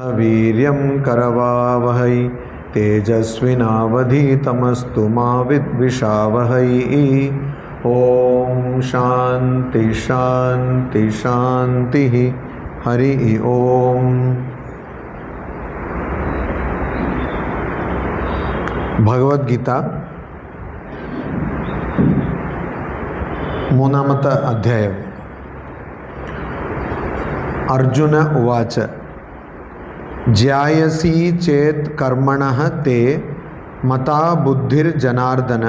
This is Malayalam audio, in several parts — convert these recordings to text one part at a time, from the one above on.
वीर्यं करवावहै तेजस्विनावधीतमस्तु मा विद्विषावहै। ओम शांति शांति शांति। हरि ओम। ഭഗവത്ഗീത മൂന്നാമത്തെ അധ്യായം. അർജുന ഉവാച ജ്യായസി ചേത് കർമ്മണഃ തേ മതാ ബുദ്ധിർജനാർദന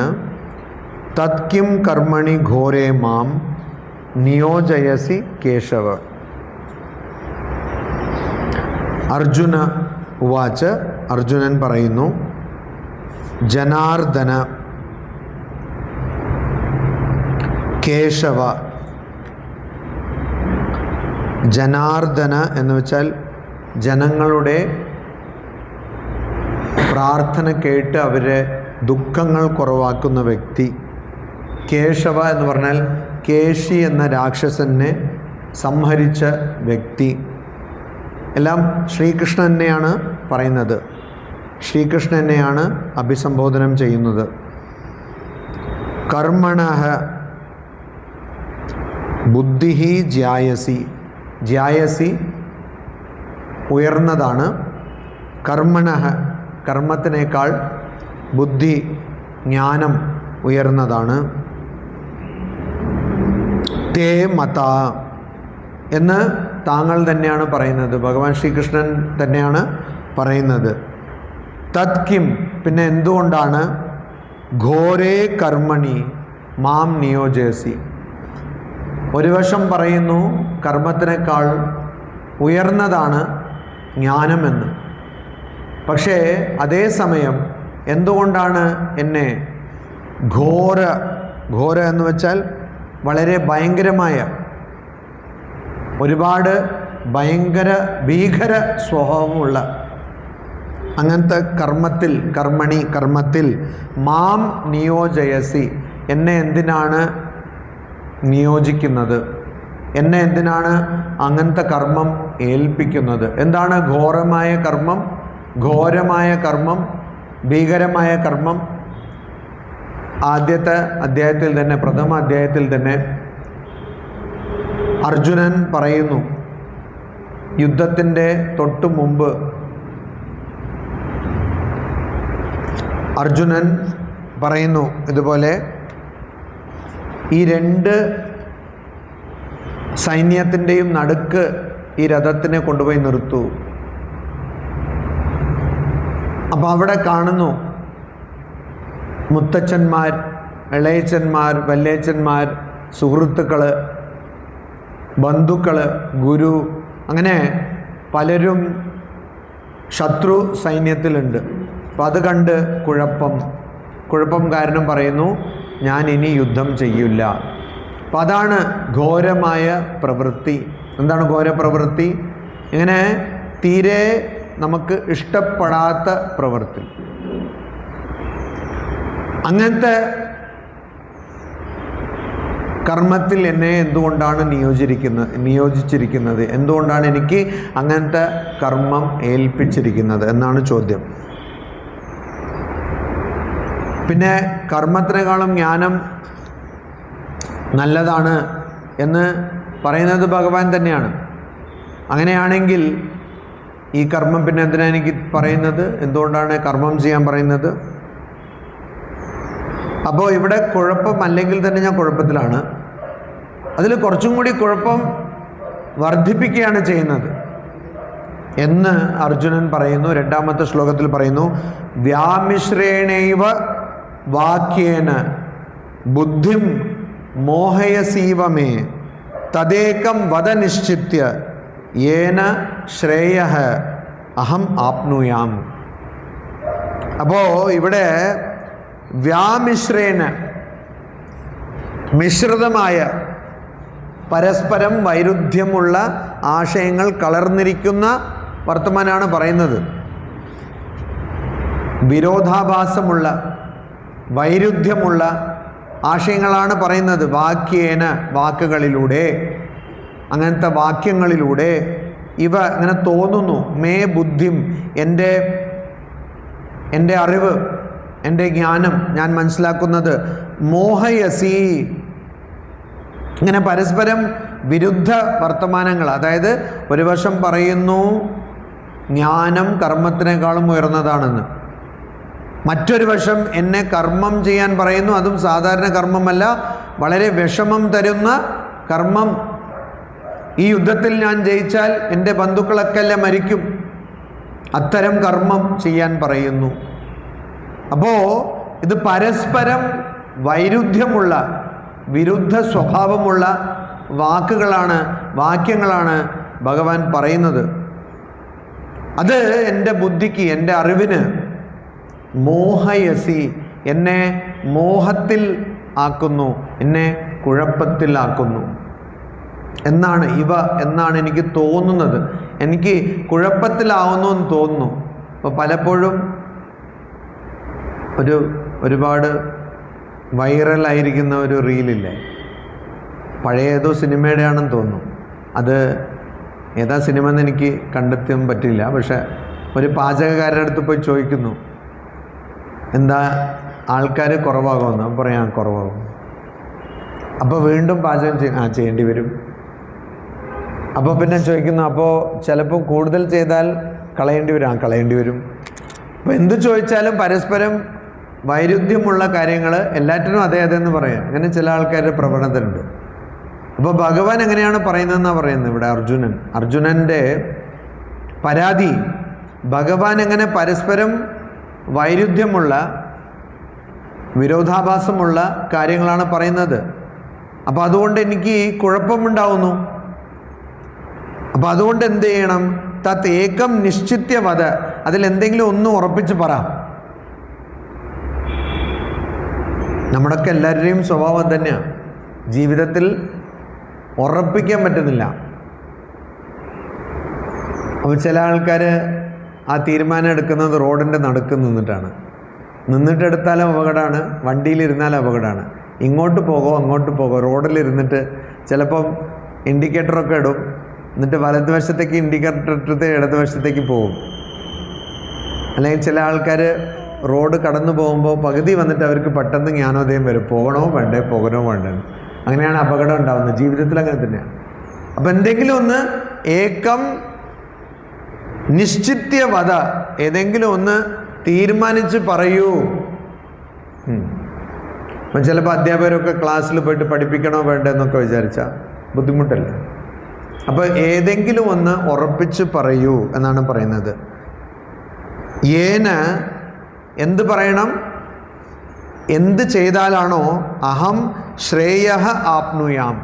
തത്കിം കർമ്മണി ഘോരേ മാം നിയോജയസി കേശവ. അർജുന ഉവാച, അർജുനൻ പറയുന്നു, ജനാർദന, കേശവ. ജനാർദന എന്ന് വെച്ചാൽ ജനങ്ങളുടെ പ്രാർത്ഥന കേട്ട് അവരെ ദുഃഖങ്ങൾ കുറവാക്കുന്ന വ്യക്തി. കേശവ എന്ന് പറഞ്ഞാൽ കേശി എന്ന രാക്ഷസനെ സംഹരിച്ച വ്യക്തി. എല്ലാം ശ്രീകൃഷ്ണനെയാണ് പറയുന്നത്, ശ്രീകൃഷ്ണനെയാണ് അഭിസംബോധനം ചെയ്യുന്നത്. കർമ്മണഃ ബുദ്ധിഹി ജ്യായസി. ജ്യായസി ഉയർന്നതാണ്. കർമ്മണഃ കർമ്മത്തിനേക്കാൾ ബുദ്ധി ജ്ഞാനം ഉയർന്നതാണ്. തേ മത എന്ന് താങ്കൾ തന്നെയാണ് പറയുന്നത്, ഭഗവാൻ ശ്രീകൃഷ്ണൻ തന്നെയാണ് പറയുന്നത്. തത്കിം പിന്നെ എന്തുകൊണ്ടാണ് ഘോരേ കർമ്മണി മാം നിയോജയസി. ഒരു വശം പറയുന്നു കർമ്മത്തിനേക്കാൾ ഉയർന്നതാണ് ജ്ഞാനമെന്ന്, പക്ഷേ അതേസമയം എന്തുകൊണ്ടാണ് എന്നെ ഘോര, ഘോര എന്ന് വെച്ചാൽ വളരെ ഭയങ്കരമായ, ഒരുപാട് ഭീകര സ്വഭാവമുള്ള അങ്ങനത്തെ കർമ്മത്തിൽ, കർമ്മത്തിൽ മാം നിയോജയസി, എന്നെ എന്തിനാണ് നിയോജിക്കുന്നത്, എന്നെ എന്തിനാണ് അങ്ങനത്തെ കർമ്മം ഏൽപ്പിക്കുന്നത്. എന്താണ് ഘോരമായ കർമ്മം? ഘോരമായ കർമ്മം, ഭീകരമായ കർമ്മം. ആദ്യത്തെ അധ്യായത്തിൽ തന്നെ, പ്രഥമ അധ്യായത്തിൽ തന്നെ അർജുനൻ പറയുന്നു, യുദ്ധത്തിൻ്റെ തൊട്ടു മുമ്പ് അർജുനൻ പറയുന്നു ഇതുപോലെ, ഈ രണ്ട് സൈന്യത്തിൻ്റെയും നടുക്ക് ഈ രഥത്തിനെ കൊണ്ടുപോയി നിർത്തൂ. അപ്പോൾ അവിടെ കാണുന്നു മുത്തച്ഛന്മാർ, ഇളയച്ചന്മാർ, വല്യച്ഛന്മാർ, സുഹൃത്തുക്കൾ, ബന്ധുക്കൾ, ഗുരു, അങ്ങനെ പലരും ശത്രു സൈന്യത്തിലുണ്ട്. അപ്പം അത് കണ്ട് കുഴപ്പം കാരണം പറയുന്നു, ഞാൻ ഇനി യുദ്ധം ചെയ്യില്ല. അപ്പം അതാണ് ഘോരമായ പ്രവൃത്തി. എന്താണ് ഘോരപ്രവൃത്തി? ഇങ്ങനെ തീരെ നമുക്ക് ഇഷ്ടപ്പെടാത്ത പ്രവൃത്തി. അങ്ങനത്തെ കർമ്മത്തിൽ എന്നെ എന്തുകൊണ്ടാണ് നിയോജിച്ചിരിക്കുന്നത്? എന്തുകൊണ്ടാണ് എനിക്ക് അങ്ങനത്തെ കർമ്മം ഏൽപ്പിച്ചിരിക്കുന്നത് എന്നാണ് ചോദ്യം. പിന്നെ കർമ്മത്തിനേക്കാളും ജ്ഞാനം നല്ലതാണ് എന്ന് പറയുന്നത് ഭഗവാൻ തന്നെയാണ്. അങ്ങനെയാണെങ്കിൽ ഈ കർമ്മം പിന്നെ എന്തിനാണ് എനിക്ക് പറയുന്നത്? എന്തുകൊണ്ടാണ് കർമ്മം ചെയ്യാൻ പറയുന്നത്? അപ്പോൾ ഇവിടെ കുഴപ്പം അല്ലെങ്കിൽ തന്നെ ഞാൻ കുഴപ്പത്തിലാണ്. അതിൽ കുറച്ചും കൂടി കുഴപ്പം വർദ്ധിപ്പിക്കുകയാണ് ചെയ്യുന്നത് എന്ന് അർജുനൻ പറയുന്നു. രണ്ടാമത്തെ ശ്ലോകത്തിൽ പറയുന്നു, വ്യാമിശ്രേണൈവ വാക്യേന ബുദ്ധിം മോഹയസീവമേ തദേകം വദ നിശ്ചിത്യ യേന ശ്രേയഃ അഹം ആപ്നുയാം. അപ്പോൾ ഇവിടെ വ്യാമിശ്രേണ, മിശ്രിതമായ, പരസ്പരം വൈരുദ്ധ്യമുള്ള ആശയങ്ങൾ കലർന്നിരിക്കുന്ന വർത്തമാനമാണ് പറയുന്നത്. വിരോധാഭാസമുള്ള, വൈരുദ്ധ്യമുള്ള ആശയങ്ങളാണ് പറയുന്നത്. വാക്യേന, വാക്കുകളിലൂടെ, അങ്ങനത്തെ വാക്യങ്ങളിലൂടെ, ഇവ ഇങ്ങനെ തോന്നുന്നു. മേ ബുദ്ധിം, എൻ്റെ അറിവ്, എൻ്റെ ജ്ഞാനം, ഞാൻ മനസ്സിലാക്കുന്നത്. മോഹയസി, ഇങ്ങനെ പരസ്പരം വിരുദ്ധ വർത്തമാനങ്ങൾ. അതായത് ഒരു വശം പറയുന്നു ജ്ഞാനം കർമ്മത്തിനേക്കാളും ഉയർന്നതാണെന്ന്, മറ്റൊരു വശം എന്നെ കർമ്മം ചെയ്യാൻ പറയുന്നു. അതും സാധാരണ കർമ്മമല്ല, വളരെ വിഷമം തരുന്ന കർമ്മം. ഈ യുദ്ധത്തിൽ ഞാൻ ജയിച്ചാൽ എൻ്റെ ബന്ധുക്കളൊക്കെ മരിക്കും, അത്തരം കർമ്മം ചെയ്യാൻ പറയുന്നു. അപ്പോൾ ഇത് പരസ്പരം വൈരുദ്ധ്യമുള്ള, വിരുദ്ധ സ്വഭാവമുള്ള വാക്യങ്ങളാണ് ഭഗവാൻ പറയുന്നത്. അത് എൻ്റെ ബുദ്ധിക്ക്, എൻ്റെ അറിവിന് മോഹയസി, എന്നെ മോഹത്തിൽ ആക്കുന്നു, എന്നെ കുഴപ്പത്തിലാക്കുന്നു എന്നാണ് എന്നാണ് എനിക്ക് തോന്നുന്നത്. എനിക്ക് കുഴപ്പത്തിലാവുന്നു എന്ന് തോന്നുന്നു. അപ്പോൾ പലപ്പോഴും ഒരുപാട് വൈറലായിരിക്കുന്ന ഒരു റീലില്ലേ, പഴയ ഏതോ സിനിമയുടെ ആണെന്ന് തോന്നുന്നു. അത് ഏതാ സിനിമ എന്ന് എനിക്ക് കണ്ടെത്താൻ പറ്റില്ല. പക്ഷെ ഒരു പാചകക്കാരുടെ അടുത്ത് പോയി ചോദിക്കുന്നു, എന്താ ആൾക്കാർ കുറവാകുമെന്ന്. അപ്പം പറയാം കുറവാകും. അപ്പോൾ വീണ്ടും പാചകം ചെയ്യേണ്ടി വരും. അപ്പോൾ പിന്നെ ചോദിക്കുന്നു, അപ്പോൾ ചിലപ്പോൾ കൂടുതൽ ചെയ്താൽ കളയേണ്ടി വരും. അപ്പോൾ എന്ത് ചോദിച്ചാലും പരസ്പരം വൈരുദ്ധ്യമുള്ള കാര്യങ്ങൾ, എല്ലാറ്റിനും അതെ എന്ന് പറയാം. അങ്ങനെ ചില ആൾക്കാരുടെ പ്രവണതയുണ്ട്. അപ്പോൾ ഭഗവാൻ എങ്ങനെയാണ് പറയുന്നതെന്നാണ് പറയുന്നത് ഇവിടെ. അർജുനൻ്റെ പരാതി, ഭഗവാൻ എങ്ങനെ പരസ്പരം വൈരുദ്ധ്യമുള്ള, വിരോധാഭാസമുള്ള കാര്യങ്ങളാണ് പറയുന്നത്. അപ്പോൾ അതുകൊണ്ട് എനിക്ക് കുഴപ്പമുണ്ടാവുന്നു. അപ്പോൾ അതുകൊണ്ട് എന്ത് ചെയ്യണം? തത് ഏകം നിശ്ചിത്യവത്, അതിലെന്തെങ്കിലും ഒന്ന് ഉറപ്പിച്ച് പറ. നമ്മുടെയൊക്കെ എല്ലാവരുടെയും സ്വഭാവം തന്നെയാണ്. ജീവിതത്തിൽ ഉറപ്പിക്കാൻ പറ്റുന്നില്ല. അപ്പോൾ ചില ആൾക്കാർ ആ തീരുമാനം എടുക്കുന്നത് റോഡിൻ്റെ നടുക്ക് നിന്നിട്ടെടുത്താലും അപകടമാണ്, വണ്ടിയിലിരുന്നാലും അപകടമാണ്. ഇങ്ങോട്ട് പോകോ റോഡിലിരുന്നിട്ട് ചിലപ്പം ഇൻഡിക്കേറ്ററൊക്കെ ഇടും, എന്നിട്ട് വലതുവശത്തേക്ക് ഇൻഡിക്കേറ്റർ ഇട്ടിട്ട് ഇടതുവശത്തേക്ക് പോകും. അല്ലെങ്കിൽ ചില ആൾക്കാർ റോഡ് കടന്നു പോകുമ്പോൾ പകുതി വന്നിട്ട് അവർക്ക് പെട്ടെന്ന് ജ്ഞാനോദയം വരും, പോകണോ വേണ്ടേ. അങ്ങനെയാണ് അപകടം ഉണ്ടാകുന്നത്. ജീവിതത്തിൽ അങ്ങനെ തന്നെയാണ്. അപ്പം എന്തെങ്കിലും ഒന്ന് ഏകം നിശ്ചിത്യവത, ഏതെങ്കിലും ഒന്ന് തീരുമാനിച്ച് പറയൂ. അപ്പം ചിലപ്പോൾ അധ്യാപകരൊക്കെ ക്ലാസ്സിൽ പോയിട്ട് പഠിപ്പിക്കണോ വേണ്ടെന്നൊക്കെ വിചാരിച്ചാൽ ബുദ്ധിമുട്ടല്ലേ. അപ്പോൾ ഏതെങ്കിലും ഒന്ന് ഉറപ്പിച്ച് പറയൂ എന്നാണ് പറയുന്നത്. എന്ത് പറയണം? എന്ത് ചെയ്താലാണോ അഹം ശ്രേയഃ ആപ്നുയാം,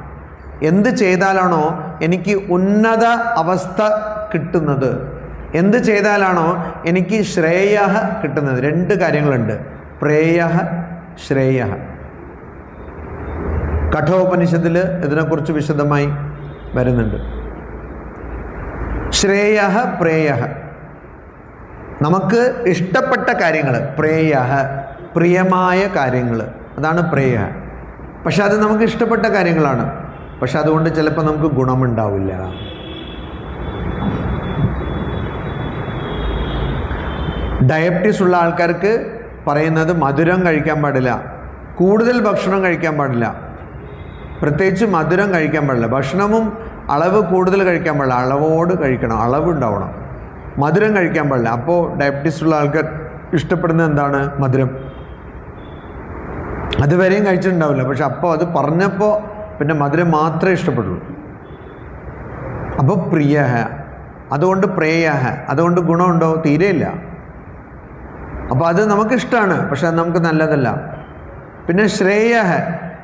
എന്ത് ചെയ്താലാണോ എനിക്ക് ഉന്നത അവസ്ഥ കിട്ടുന്നത്, എന്ത് ചെയ്താലാണോ എനിക്ക് ശ്രേയഃ കിട്ടുന്നത്. രണ്ട് കാര്യങ്ങളുണ്ട്, പ്രേയഃ ശ്രേയഃ. കഠോപനിഷത്തിൽ ഇതിനെക്കുറിച്ച് വിശദമായി വരുന്നുണ്ട്. ശ്രേയഃ പ്രേയഃ, നമുക്ക് ഇഷ്ടപ്പെട്ട കാര്യങ്ങൾ, പ്രേയഃ പ്രിയമായ കാര്യങ്ങൾ, അതാണ് പ്രേയഃ. പക്ഷെ അത് നമുക്ക് ഇഷ്ടപ്പെട്ട കാര്യങ്ങളാണ്, പക്ഷെ അതുകൊണ്ട് ചിലപ്പോൾ നമുക്ക് ഗുണമുണ്ടാവില്ല. ഡയബറ്റീസ് ഉള്ള ആൾക്കാർക്ക് പറയുന്നത് മധുരം കഴിക്കാൻ പാടില്ല, കൂടുതൽ ഭക്ഷണം കഴിക്കാൻ പാടില്ല, പ്രത്യേകിച്ച് മധുരം കഴിക്കാൻ പാടില്ല. ഭക്ഷണവും അളവ് കൂടുതൽ കഴിക്കാൻ പാടില്ല, അളവോട് കഴിക്കണം, അളവ് ഉണ്ടാവണം. മധുരം കഴിക്കാൻ പാടില്ല. അപ്പോൾ ഡയബറ്റീസ് ഉള്ള ആൾക്കാർ ഇഷ്ടപ്പെടുന്നത് എന്താണ്? മധുരം. അതുവരെയും കഴിച്ചിട്ടുണ്ടാവില്ല, പക്ഷെ അപ്പോൾ അത് പറഞ്ഞപ്പോൾ പിന്നെ മധുരം മാത്രമേ ഇഷ്ടപ്പെടുള്ളൂ. അപ്പോൾ പ്രിയഃ, അതുകൊണ്ട് പ്രേയഃ, അതുകൊണ്ട് ഗുണമുണ്ടോ? തീരെയില്ല. അപ്പോൾ അത് നമുക്കിഷ്ടമാണ്, പക്ഷെ അത് നമുക്ക് നല്ലതല്ല. പിന്നെ ശ്രേയഃ,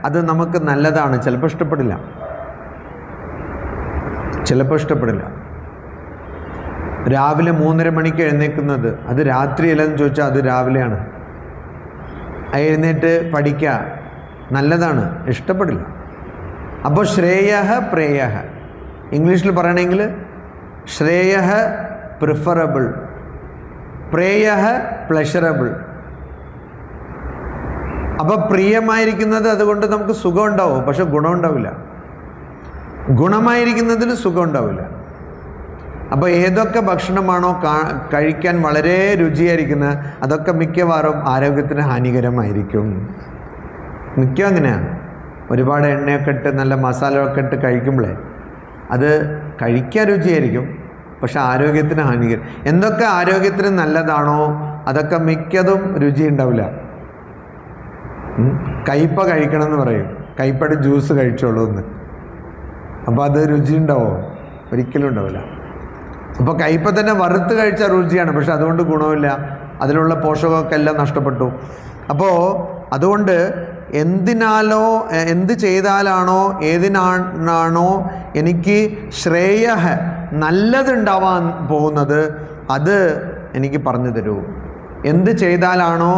അത് നമുക്ക് നല്ലതാണ്, ചിലപ്പോൾ ഇഷ്ടപ്പെടില്ല. രാവിലെ 3:30 മണിക്ക് എഴുന്നേൽക്കുന്നത് അത് രാത്രിയല്ലെന്ന് ചോദിച്ചാൽ അത് രാവിലെയാണ്. എഴുന്നേറ്റ് പഠിക്കുക നല്ലതാണ്, ഇഷ്ടപ്പെടില്ല. അപ്പോൾ ശ്രേയഃ പ്രേയഃ, ഇംഗ്ലീഷിൽ പറയണമെങ്കിൽ ശ്രേയഃ പ്രിഫറബിൾ, പ്രേയഃ പ്ലഷറബിൾ. അപ്പോൾ പ്രിയമായിരിക്കുന്നത് അതുകൊണ്ട് നമുക്ക് സുഖം ഉണ്ടാവും, പക്ഷെ ഗുണം ഉണ്ടാവില്ല. ഗുണമായിരിക്കുന്നതിൽ സുഖം ഉണ്ടാവില്ല. അപ്പോൾ ഏതൊക്കെ ഭക്ഷണമാണോ കഴിക്കാൻ വളരെ രുചിയായിരിക്കുന്നത് അതൊക്കെ മിക്കവാറും ആരോഗ്യത്തിന് ഹാനികരമായിരിക്കും. മിക്ക അങ്ങനെയാണ്. ഒരുപാട് എണ്ണയൊക്കെ ഇട്ട് നല്ല മസാലയൊക്കെ ഇട്ട് കഴിക്കുമ്പോഴേ അത് കഴിക്കാൻ രുചിയായിരിക്കും, പക്ഷെ ആരോഗ്യത്തിന് ഹാനികരം. എന്തൊക്കെ ആരോഗ്യത്തിന് നല്ലതാണോ അതൊക്കെ മിക്കതും രുചി ഉണ്ടാവില്ല. കയ്പ കഴിക്കണം എന്ന് പറയും, കയ്പയുടെ ജ്യൂസ് കഴിച്ചോളൂ എന്ന്. അപ്പോൾ അത് രുചി ഉണ്ടാവോ? ഒരിക്കലും ഉണ്ടാവില്ല. അപ്പോൾ കയ്പ തന്നെ വറുത്ത് കഴിച്ചാൽ രുചിയാണ്, പക്ഷെ അതുകൊണ്ട് ഗുണമില്ല, അതിലുള്ള പോഷകമൊക്കെ എല്ലാം നഷ്ടപ്പെട്ടു. അപ്പോൾ അതുകൊണ്ട് എന്ത് ചെയ്താലാണോ ഏതിനാണോ എനിക്ക് ശ്രേയ നല്ലതുണ്ടാവാൻ പോകുന്നത് അത് എനിക്ക് പറഞ്ഞു തരൂ. എന്ത് ചെയ്താലാണോ,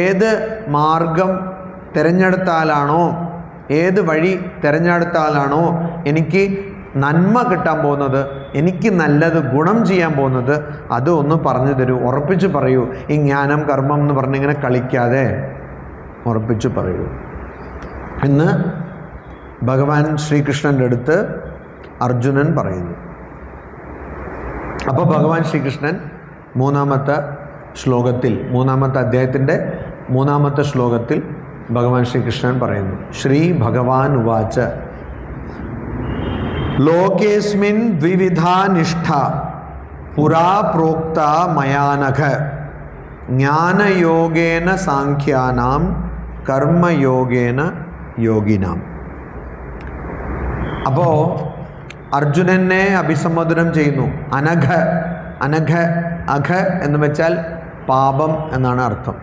ഏത് മാർഗം തിരഞ്ഞെടുത്താലാണോ, ഏത് വഴി തിരഞ്ഞെടുത്താലാണോ എനിക്ക് നന്മ കിട്ടാൻ പോകുന്നത്, എനിക്ക് നല്ലത് ഗുണം ചെയ്യാൻ പോകുന്നത്, അത് ഒന്ന് പറഞ്ഞു തരൂ, ഉറപ്പിച്ച് പറയൂ. ഈ ജ്ഞാനം കർമ്മം എന്ന് പറഞ്ഞിങ്ങനെ കളിക്കാതെ ഉറപ്പിച്ച് പറയൂ എന്ന് ഭഗവാൻ ശ്രീകൃഷ്ണൻ്റെ അടുത്ത് അർജുനൻ പറയുന്നു. അപ്പോൾ ഭഗവാൻ ശ്രീകൃഷ്ണൻ മൂന്നാമത്തെ അധ്യായത്തിൻ്റെ മൂന്നാമത്തെ ശ്ലോകത്തിൽ ഭഗവാൻ ശ്രീകൃഷ്ണൻ പറയുന്നു, ശ്രീ ഭഗവാൻ ഉവാച ലോകേസ്മിൻ ദ്വിവിധാ നിഷ്ഠ പുരാ പ്രോക്ത മയാനഘ ജ്ഞാനയോഗേന സാഖ്യാനാം കർമ്മയോഗേന യോഗിനാം. അപ്പോൾ അർജുനനെ അഭിസംബോധനം ചെയ്യുന്നു. അഘ എന്ന് വെച്ചാൽ പാപം എന്നാണ് അർത്ഥം.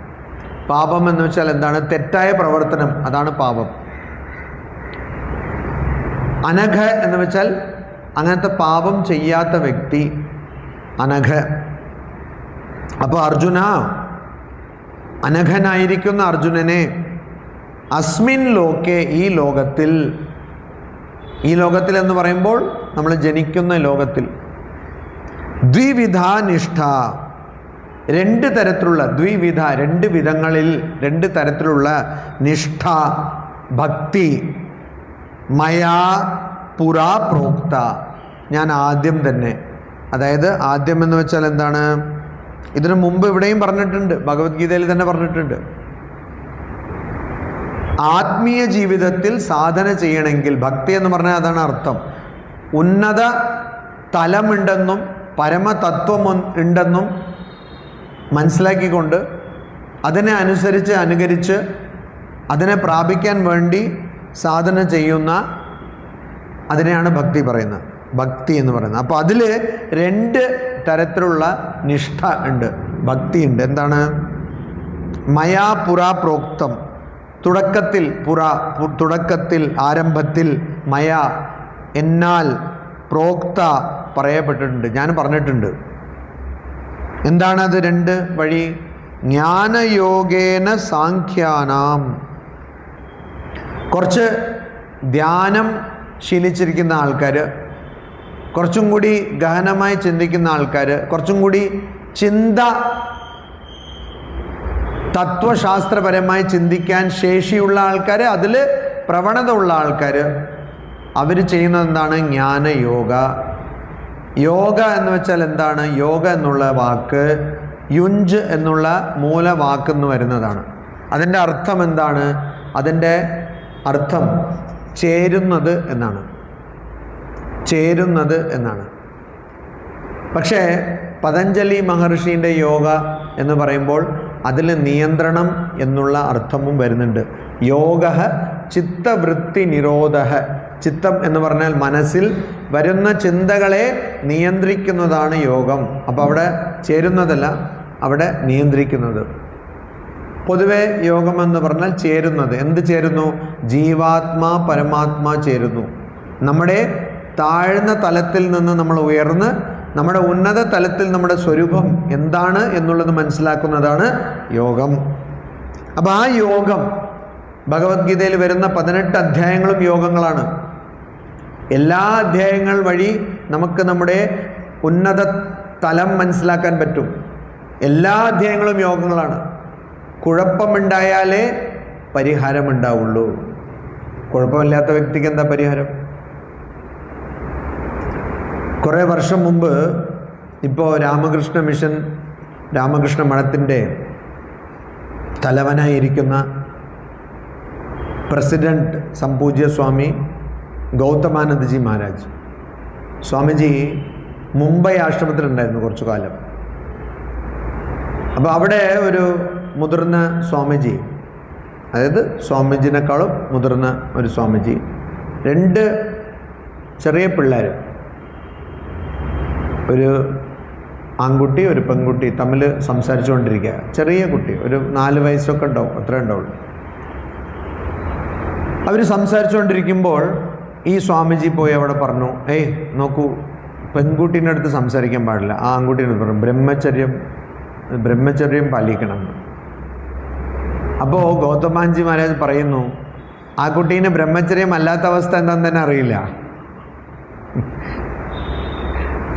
പാപം എന്ന് വെച്ചാൽ എന്താണ്? തെറ്റായ പ്രവർത്തനം, അതാണ് പാപം. അനഘ എന്ന് വെച്ചാൽ അങ്ങനത്തെ പാപം ചെയ്യാത്ത വ്യക്തി, അനഘ. അപ്പോൾ അർജുന, അനഘനായിരിക്കുന്ന അർജുനനെ, അസ്മിൻ ലോകെ, ഈ ലോകത്തിൽ എന്ന് പറയുമ്പോൾ നമ്മൾ ജനിക്കുന്ന ലോകത്തിൽ, ദ്വിവിധ നിഷ്ഠ, രണ്ട് തരത്തിലുള്ള രണ്ട് വിധങ്ങളിൽ രണ്ട് തരത്തിലുള്ള നിഷ്ഠ, ഭക്തി, മയാ പുരാ പ്രോക്ത, ഞാൻ ആദ്യം തന്നെ, അതായത് ആദ്യം എന്ന് വെച്ചാൽ എന്താണ്? ഇതിനു മുമ്പ് ഇവിടെയും പറഞ്ഞിട്ടുണ്ട്, ഭഗവത്ഗീതയിൽ തന്നെ പറഞ്ഞിട്ടുണ്ട്. ആത്മീയ ജീവിതത്തിൽ സാധന ചെയ്യണമെങ്കിൽ, ഭക്തി എന്ന് പറഞ്ഞാൽ അതാണ് അർത്ഥം, ഉന്നത തലമുണ്ടെന്നും പരമതത്വം ഉണ്ടെന്നും മനസ്സിലാക്കിക്കൊണ്ട് അതിനെ അനുകരിച്ച് അതിനെ പ്രാപിക്കാൻ വേണ്ടി സാധന ചെയ്യുന്ന അതിനെയാണ് ഭക്തി എന്ന് പറയുന്നത്. അപ്പോൾ അതിൽ രണ്ട് തരത്തിലുള്ള നിഷ്ഠ ഉണ്ട്, ഭക്തി ഉണ്ട്. എന്താണ്? മയാ പുരാ പ്രോക്തം, തുടക്കത്തിൽ ആരംഭത്തിൽ, മയ എന്നാൽ, പ്രോക്ത പറയപ്പെട്ടിട്ടുണ്ട്, ഞാൻ പറഞ്ഞിട്ടുണ്ട്. എന്താണത്? രണ്ട് വഴി. ജ്ഞാനയോഗേന സാഖ്യാനാം, കുറച്ച് ധ്യാനം ശീലിച്ചിരിക്കുന്ന ആൾക്കാർ, കുറച്ചും കൂടി ഗഹനമായി ചിന്തിക്കുന്ന ആൾക്കാർ, കുറച്ചും കൂടി തത്വശാസ്ത്രപരമായി ചിന്തിക്കാൻ ശേഷിയുള്ള ആൾക്കാർ, അതിൽ പ്രവണത ഉള്ള ആൾക്കാർ, അവർ ചെയ്യുന്നത് എന്താണ്? ജ്ഞാനയോഗ. യോഗ എന്ന് വെച്ചാൽ എന്താണ്? യോഗ എന്നുള്ള വാക്ക് യുഞ്ച് എന്നുള്ള മൂലവാക്കെന്ന് വരുന്നതാണ്. അതിൻ്റെ അർത്ഥം എന്താണ്? അതിൻ്റെ അർത്ഥം ചേരുന്നത് എന്നാണ്. പക്ഷേ പതഞ്ജലി മഹർഷീൻ്റെ യോഗ എന്ന് പറയുമ്പോൾ അതിൽ നിയന്ത്രണം എന്നുള്ള അർത്ഥവും വരുന്നുണ്ട്. യോഗ ചിത്തവൃത്തി നിരോധ. ചിത്തം എന്ന് പറഞ്ഞാൽ മനസ്സിൽ വരുന്ന ചിന്തകളെ നിയന്ത്രിക്കുന്നതാണ് യോഗം. അപ്പോൾ അവിടെ ചേരുന്നതല്ല, അവിടെ നിയന്ത്രിക്കുന്നത്. പൊതുവെ യോഗം എന്ന് പറഞ്ഞാൽ ചേരുന്നത്. എന്ത് ചേരുന്നു? ജീവാത്മാ പരമാത്മാ ചേരുന്നു. നമ്മുടെ താഴ്ന്ന തലത്തിൽ നിന്ന് നമ്മൾ ഉയർന്ന് നമ്മുടെ ഉന്നത തലത്തിൽ നമ്മുടെ സ്വരൂപം എന്താണ് എന്നുള്ളത് മനസ്സിലാക്കുന്നതാണ് യോഗം. അപ്പോൾ ആ യോഗം ഭഗവത്ഗീതയിൽ വരുന്ന 18 അധ്യായങ്ങളും യോഗങ്ങളാണ്. എല്ലാ അധ്യായങ്ങൾ വഴി നമുക്ക് നമ്മുടെ ഉന്നത തലം മനസ്സിലാക്കാൻ പറ്റും. എല്ലാ അധ്യായങ്ങളും യോഗങ്ങളാണ്. കുഴപ്പമുണ്ടായാലേ പരിഹാരമുണ്ടാവുള്ളൂ. കുഴപ്പമില്ലാത്ത വ്യക്തിക്ക് എന്താ പരിഹാരം? കുറേ വർഷം മുമ്പ് ഇപ്പോൾ രാമകൃഷ്ണ മിഷൻ രാമകൃഷ്ണ മഠത്തിൻ്റെ തലവനായിരിക്കുന്ന പ്രസിഡൻറ്റ് സംപൂജ്യ സ്വാമി ഗൗതമാനന്ദജി മഹാരാജ്, സ്വാമിജി മുംബൈ ആശ്രമത്തിലുണ്ടായിരുന്നു കുറച്ചു കാലം. അപ്പോൾ അവിടെ ഒരു മുതിർന്ന സ്വാമിജി, അതായത് സ്വാമിജിനേക്കാളും മുതിർന്ന ഒരു സ്വാമിജി, 2 ചെറിയ പിള്ളേർ, ഒരു ആൺകുട്ടി ഒരു പെൺകുട്ടി തമ്മിൽ സംസാരിച്ചുകൊണ്ടിരിക്കുക. ചെറിയ കുട്ടി, ഒരു 4 വയസ്സൊക്കെ ഉണ്ടാവും, അത്ര ഉണ്ടാവുള്ളൂ. അവർ സംസാരിച്ചുകൊണ്ടിരിക്കുമ്പോൾ ഈ സ്വാമിജി പോയി അവിടെ പറഞ്ഞു, ഏയ് നോക്കൂ, പെൺകുട്ടീൻ്റെ അടുത്ത് സംസാരിക്കാൻ പാടില്ല. ആ ആൺകുട്ടീനെ പറഞ്ഞു ബ്രഹ്മചര്യം പാലിക്കണം. അപ്പോൾ ഗൗതമാൻജി മഹാരാജ് പറയുന്നു, ആ കുട്ടീന് ബ്രഹ്മചര്യം അല്ലാത്ത അവസ്ഥ എന്താണെന്ന് തന്നെ അറിയില്ല.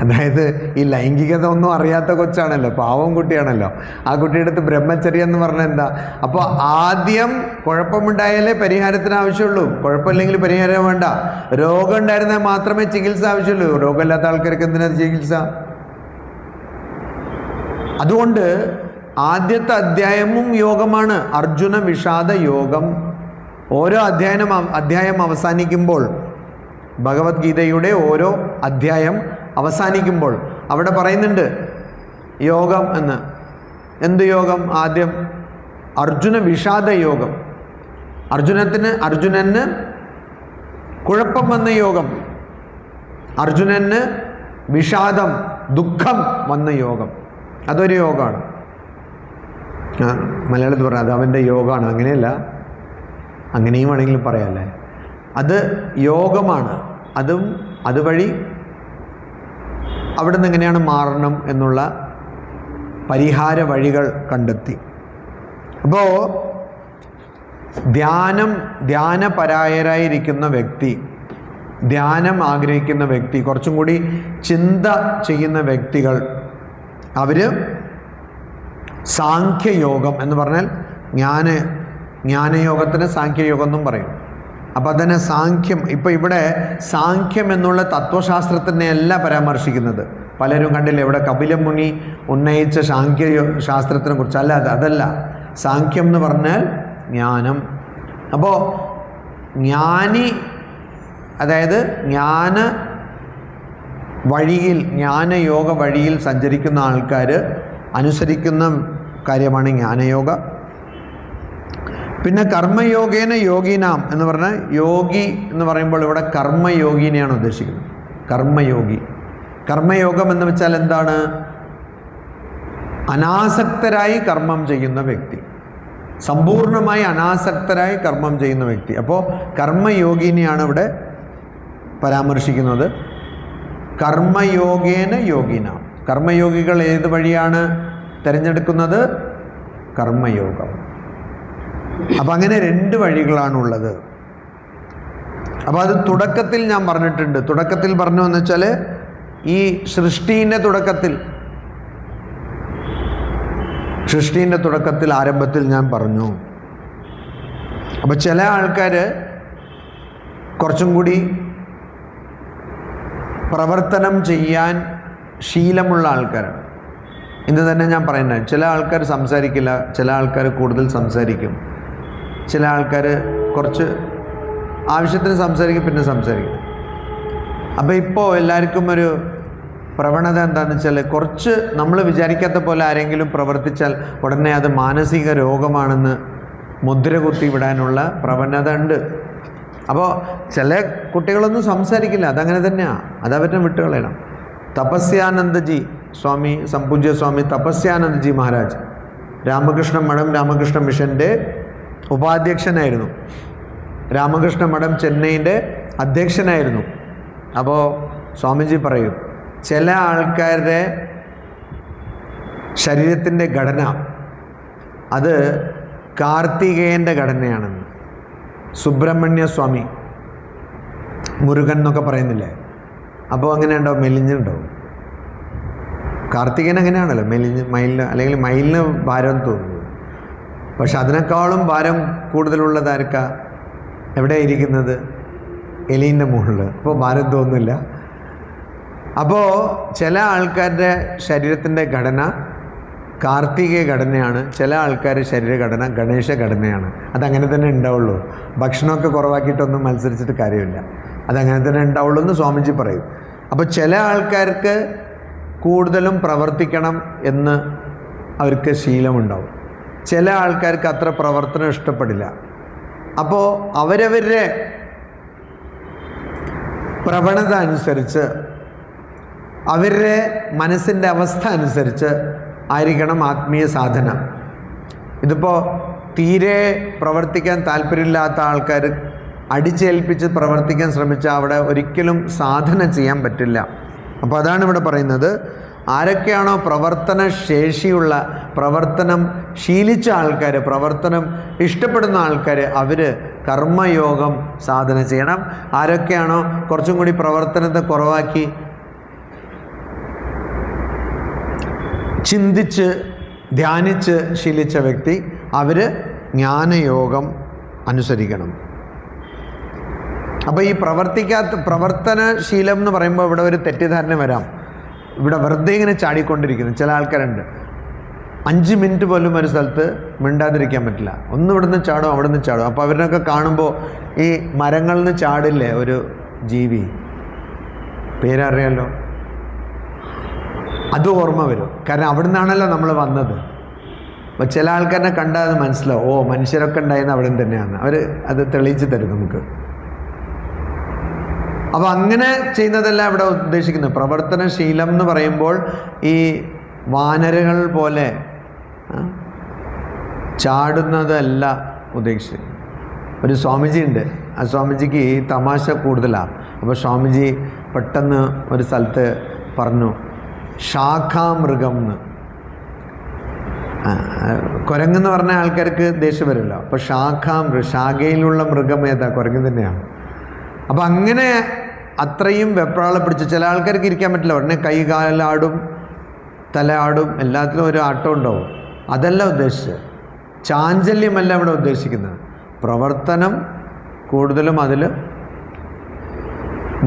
അതായത് ഈ ലൈംഗികത ഒന്നും അറിയാത്ത കൊച്ചാണല്ലോ, പാവം കുട്ടിയാണല്ലോ. ആ കുട്ടിയുടെ അടുത്ത് ബ്രഹ്മചര്യം എന്ന് പറഞ്ഞാൽ എന്താ? അപ്പോൾ ആദ്യം കുഴപ്പമുണ്ടായാലേ പരിഹാരത്തിന് ആവശ്യമുള്ളൂ, കുഴപ്പമില്ലെങ്കിൽ പരിഹാരം വേണ്ട. രോഗം ഉണ്ടായിരുന്നാൽ മാത്രമേ ചികിത്സ ആവശ്യമുള്ളൂ. രോഗമില്ലാത്ത ആൾക്കാർക്ക് എന്തിനാ ചികിത്സ? അതുകൊണ്ട് ആദ്യത്തെ അധ്യായവും യോഗമാണ്, അർജുന വിഷാദ യോഗം. ഓരോ അധ്യായം അവസാനിക്കുമ്പോൾ, ഭഗവത്ഗീതയുടെ ഓരോ അധ്യായം അവസാനിക്കുമ്പോൾ അവിടെ പറയുന്നുണ്ട് യോഗം എന്ന്. എന്ത് യോഗം? ആദ്യം അർജുന വിഷാദ യോഗം, അർജുനന് കുഴപ്പം വന്ന യോഗം, അർജുനന് വിഷാദം ദുഃഖം വന്ന യോഗം, അതൊരു യോഗമാണ്. മലയാളത്തിൽ പറഞ്ഞാൽ അത് അവൻ്റെ യോഗമാണ്, അങ്ങനെയല്ല, അങ്ങനെയും വേണമെങ്കിലും പറയാമല്ലേ. അത് യോഗമാണ്. അതുവഴി അവിടെ നിന്ന് എങ്ങനെയാണ് മാറണം എന്നുള്ള പരിഹാര വഴികൾ കണ്ടെത്തി. അപ്പോൾ ധ്യാനപരായരായിരിക്കുന്ന വ്യക്തി, ധ്യാനം ആഗ്രഹിക്കുന്ന വ്യക്തി, കുറച്ചും കൂടി ചിന്ത ചെയ്യുന്ന വ്യക്തികൾ, അവർ സാഖ്യയോഗം എന്ന് പറഞ്ഞാൽ ജ്ഞാനയോഗത്തിന് സാഖ്യയോഗം എന്നും പറയും. അപ്പം അതിനെ സാഖ്യം, ഇപ്പോൾ ഇവിടെ സാഖ്യം എന്നുള്ള തത്വശാസ്ത്രത്തിനെയല്ല പരാമർശിക്കുന്നത്. പലരും കണ്ടില്ലേ, ഇവിടെ കപിലമുനി ഉന്നയിച്ച ശാസ്ത്രത്തിനെ കുറിച്ച് അല്ല, അതല്ല. സാഖ്യം എന്ന് പറഞ്ഞാൽ ജ്ഞാനം. അപ്പോൾ ജ്ഞാനി, അതായത് ജ്ഞാനയോഗ വഴിയിൽ സഞ്ചരിക്കുന്ന ആൾക്കാർ അനുസരിക്കുന്ന കാര്യമാണ് ജ്ഞാനയോഗ. പിന്നെ കർമ്മയോഗേന യോഗീനാം എന്ന് പറഞ്ഞാൽ, യോഗി എന്ന് പറയുമ്പോൾ ഇവിടെ കർമ്മയോഗിനെയാണ് ഉദ്ദേശിക്കുന്നത്. കർമ്മയോഗം എന്ന് വെച്ചാൽ എന്താണ്? അനാസക്തരായി കർമ്മം ചെയ്യുന്ന വ്യക്തി, സമ്പൂർണമായി അനാസക്തരായി കർമ്മം ചെയ്യുന്ന വ്യക്തി. അപ്പോൾ കർമ്മയോഗിനെയാണ് ഇവിടെ പരാമർശിക്കുന്നത്. കർമ്മയോഗേന യോഗീനാം, കർമ്മയോഗികൾ ഏത് വഴിയാണ് തിരഞ്ഞെടുക്കുന്നത്? കർമ്മയോഗം. അപ്പം അങ്ങനെ 2 വഴികളാണുള്ളത്. അപ്പോൾ അത് തുടക്കത്തിൽ ഞാൻ പറഞ്ഞിട്ടുണ്ട്. തുടക്കത്തിൽ പറഞ്ഞു എന്ന് വെച്ചാൽ, ഈ സൃഷ്ടിൻ്റെ തുടക്കത്തിൽ ആരംഭത്തിൽ ഞാൻ പറഞ്ഞു. അപ്പോൾ ചില ആൾക്കാർ കുറച്ചും കൂടി പ്രവർത്തനം ചെയ്യാൻ ശീലമുള്ള ആൾക്കാരാണ്. ഇന്ന് തന്നെ ഞാൻ പറയുന്നത്, ചില ആൾക്കാർ സംസാരിക്കില്ല, ചില ആൾക്കാർ കൂടുതൽ സംസാരിക്കും, ചില ആൾക്കാർ കുറച്ച് ആവശ്യത്തിന് സംസാരിക്കും, പിന്നെ സംസാരിക്കും. അപ്പോൾ ഇപ്പോൾ എല്ലാവർക്കും ഒരു പ്രവണത എന്താണെന്ന് വെച്ചാൽ, കുറച്ച് നമ്മൾ വിചാരിക്കാത്ത പോലെ ആരെങ്കിലും പ്രവർത്തിച്ചാൽ ഉടനെ അത് മാനസിക രോഗമാണെന്ന് മുദ്ര കുത്തി വിടാനുള്ള പ്രവണത ഉണ്ട്. അപ്പോൾ ചില കുട്ടികളൊന്നും സംസാരിക്കില്ല, അതങ്ങനെ തന്നെയാണ്, അതവരെ വിട്ടുകളയണം. തപസ്യാനന്ദജി സ്വാമി, സംപൂജ്യ സ്വാമി തപസ്യാനന്ദജി മഹാരാജ് രാമകൃഷ്ണ മഠം രാമകൃഷ്ണ മിഷൻ്റെ ഉപാധ്യക്ഷനായിരുന്നു. രാമകൃഷ്ണ മഠം ചെന്നൈൻ്റെ അധ്യക്ഷനായിരുന്നു. അപ്പോൾ സ്വാമിജി പറയും, ചില ആൾക്കാരുടെ ശരീരത്തിൻ്റെ ഘടന അത് കാർത്തികേയൻ്റെ ഘടനയാണെന്ന്. സുബ്രഹ്മണ്യ സ്വാമി, മുരുകൻ എന്നൊക്കെ പറയുന്നില്ലേ, അപ്പോൾ അങ്ങനെ ഉണ്ടാവും, മെലിഞ്ഞുണ്ടാവും. കാർത്തികേയൻ അങ്ങനെയാണല്ലോ, മയിലിന്, അല്ലെങ്കിൽ മയിലിന് ഭാരം തോന്നുന്നു. പക്ഷെ അതിനേക്കാളും ഭാരം കൂടുതലുള്ളതാർക്കാ? എവിടെ ഇരിക്കുന്നത്? എലീൻ്റെ മുകളിൽ. അപ്പോൾ ഭാരം തോന്നുന്നില്ല. അപ്പോൾ ചില ആൾക്കാരുടെ ശരീരത്തിൻ്റെ ഘടന കാർത്തികീയ ഘടനയാണ്, ചില ആൾക്കാരുടെ ശരീരഘടന ഗണേശ ഘടനയാണ്. അതങ്ങനെ തന്നെ ഉണ്ടാവുള്ളൂ. ഭക്ഷണമൊക്കെ കുറവാക്കിയിട്ടൊന്നും മത്സരിച്ചിട്ട് കാര്യമില്ല, അതങ്ങനെ തന്നെ ഉണ്ടാവുള്ളൂ എന്ന് സ്വാമിജി പറയും. അപ്പോൾ ചില ആൾക്കാർക്ക് കൂടുതലും പ്രവർത്തിക്കണം എന്ന് അവർക്ക് ശീലമുണ്ടാവും, ചില ആൾക്കാർക്ക് അത്ര പ്രവർത്തനം ഇഷ്ടപ്പെടില്ല. അപ്പോൾ അവരവരുടെ പ്രവണത അനുസരിച്ച്, അവരുടെ മനസ്സിൻ്റെ അവസ്ഥ അനുസരിച്ച് ആയിരിക്കണം ആത്മീയ സാധന. ഇതിപ്പോൾ തീരെ പ്രവർത്തിക്കാൻ താല്പര്യമില്ലാത്ത ആൾക്കാർ അടിച്ചേൽപ്പിച്ച് പ്രവർത്തിക്കാൻ ശ്രമിച്ചാൽ അവിടെ ഒരിക്കലും സാധന ചെയ്യാൻ പറ്റില്ല. അപ്പോൾ അതാണ് ഇവിടെ പറയുന്നത്. ആരൊക്കെയാണോ പ്രവർത്തന ശേഷിയുള്ള, പ്രവർത്തനം ശീലിച്ച ആൾക്കാർ, പ്രവർത്തനം ഇഷ്ടപ്പെടുന്ന ആൾക്കാർ, അവർ കർമ്മയോഗം സാധന ചെയ്യണം. ആരൊക്കെയാണോ കുറച്ചും കൂടി പ്രവർത്തനത്തെ കുറവാക്കി ചിന്തിച്ച് ധ്യാനിച്ച് ശീലിച്ച വ്യക്തി, അവർ ജ്ഞാനയോഗം അനുസരിക്കണം. അപ്പോൾ ഈ പ്രവർത്തനശീലം എന്ന് പറയുമ്പോൾ ഇവിടെ ഒരു തെറ്റിദ്ധാരണ വരാം. ഇവിടെ വെറുതെ ഇങ്ങനെ ചാടിക്കൊണ്ടിരിക്കുന്നു ചില ആൾക്കാരുണ്ട്. 5 മിനിറ്റ് പോലും ഒരു സ്ഥലത്ത് മിണ്ടാതിരിക്കാൻ പറ്റില്ല. ഒന്ന് ഇവിടുന്ന് ചാടും, അവിടെ നിന്ന് ചാടും. അപ്പോൾ അവരിനൊക്കെ കാണുമ്പോൾ ഈ മരങ്ങളിൽ നിന്ന് ചാടില്ലേ ഒരു ജീവി, പേരറിയാലോ, അത് ഓർമ്മ വരും. കാരണം അവിടെ നിന്നാണല്ലോ നമ്മൾ വന്നത്. അപ്പോൾ ചില ആൾക്കാരെ കണ്ടാൽ അത് മനസ്സിലാവും, ഓ മനുഷ്യരൊക്കെ ഉണ്ടായിരുന്ന അവിടെ തന്നെയാണ്. അവർ അത് തെളിയിച്ച് തരും നമുക്ക്. അപ്പോൾ അങ്ങനെ ചെയ്യുന്നതല്ല ഇവിടെ ഉദ്ദേശിക്കുന്നത്. പ്രവർത്തനശീലം എന്ന് പറയുമ്പോൾ ഈ വാനരകൾ പോലെ ചാടുന്നതല്ല ഉദ്ദേശിച്ചത്. ഒരു സ്വാമിജി ഉണ്ട്, ആ സ്വാമിജിക്ക് ഈ തമാശ കൂടുതലാണ്. അപ്പോൾ സ്വാമിജി പെട്ടെന്ന് ഒരു സ്ഥലത്ത് പറഞ്ഞു, ശാഖാമൃഗം എന്ന്. കുരങ്ങെന്ന് പറഞ്ഞ ആൾക്കാർക്ക് ദേഷ്യം വരുമല്ലോ. അപ്പോൾ ശാഖയിലുള്ള മൃഗം ഏതാ? കുരങ്ങ് തന്നെയാണ്. അപ്പോൾ അങ്ങനെ അത്രയും വെപ്രാളം പിടിച്ച് ചില ആൾക്കാർക്ക് ഇരിക്കാൻ പറ്റില്ല. ഉടനെ കൈ കാലാടും, തല ആടും, എല്ലാത്തിലും ഒരു ആട്ടം ഉണ്ടാവും. അതല്ല ഉദ്ദേശിച്ചത്. ചാഞ്ചല്യമല്ല ഇവിടെ ഉദ്ദേശിക്കുന്നത്. പ്രവർത്തനം കൂടുതലും അതിൽ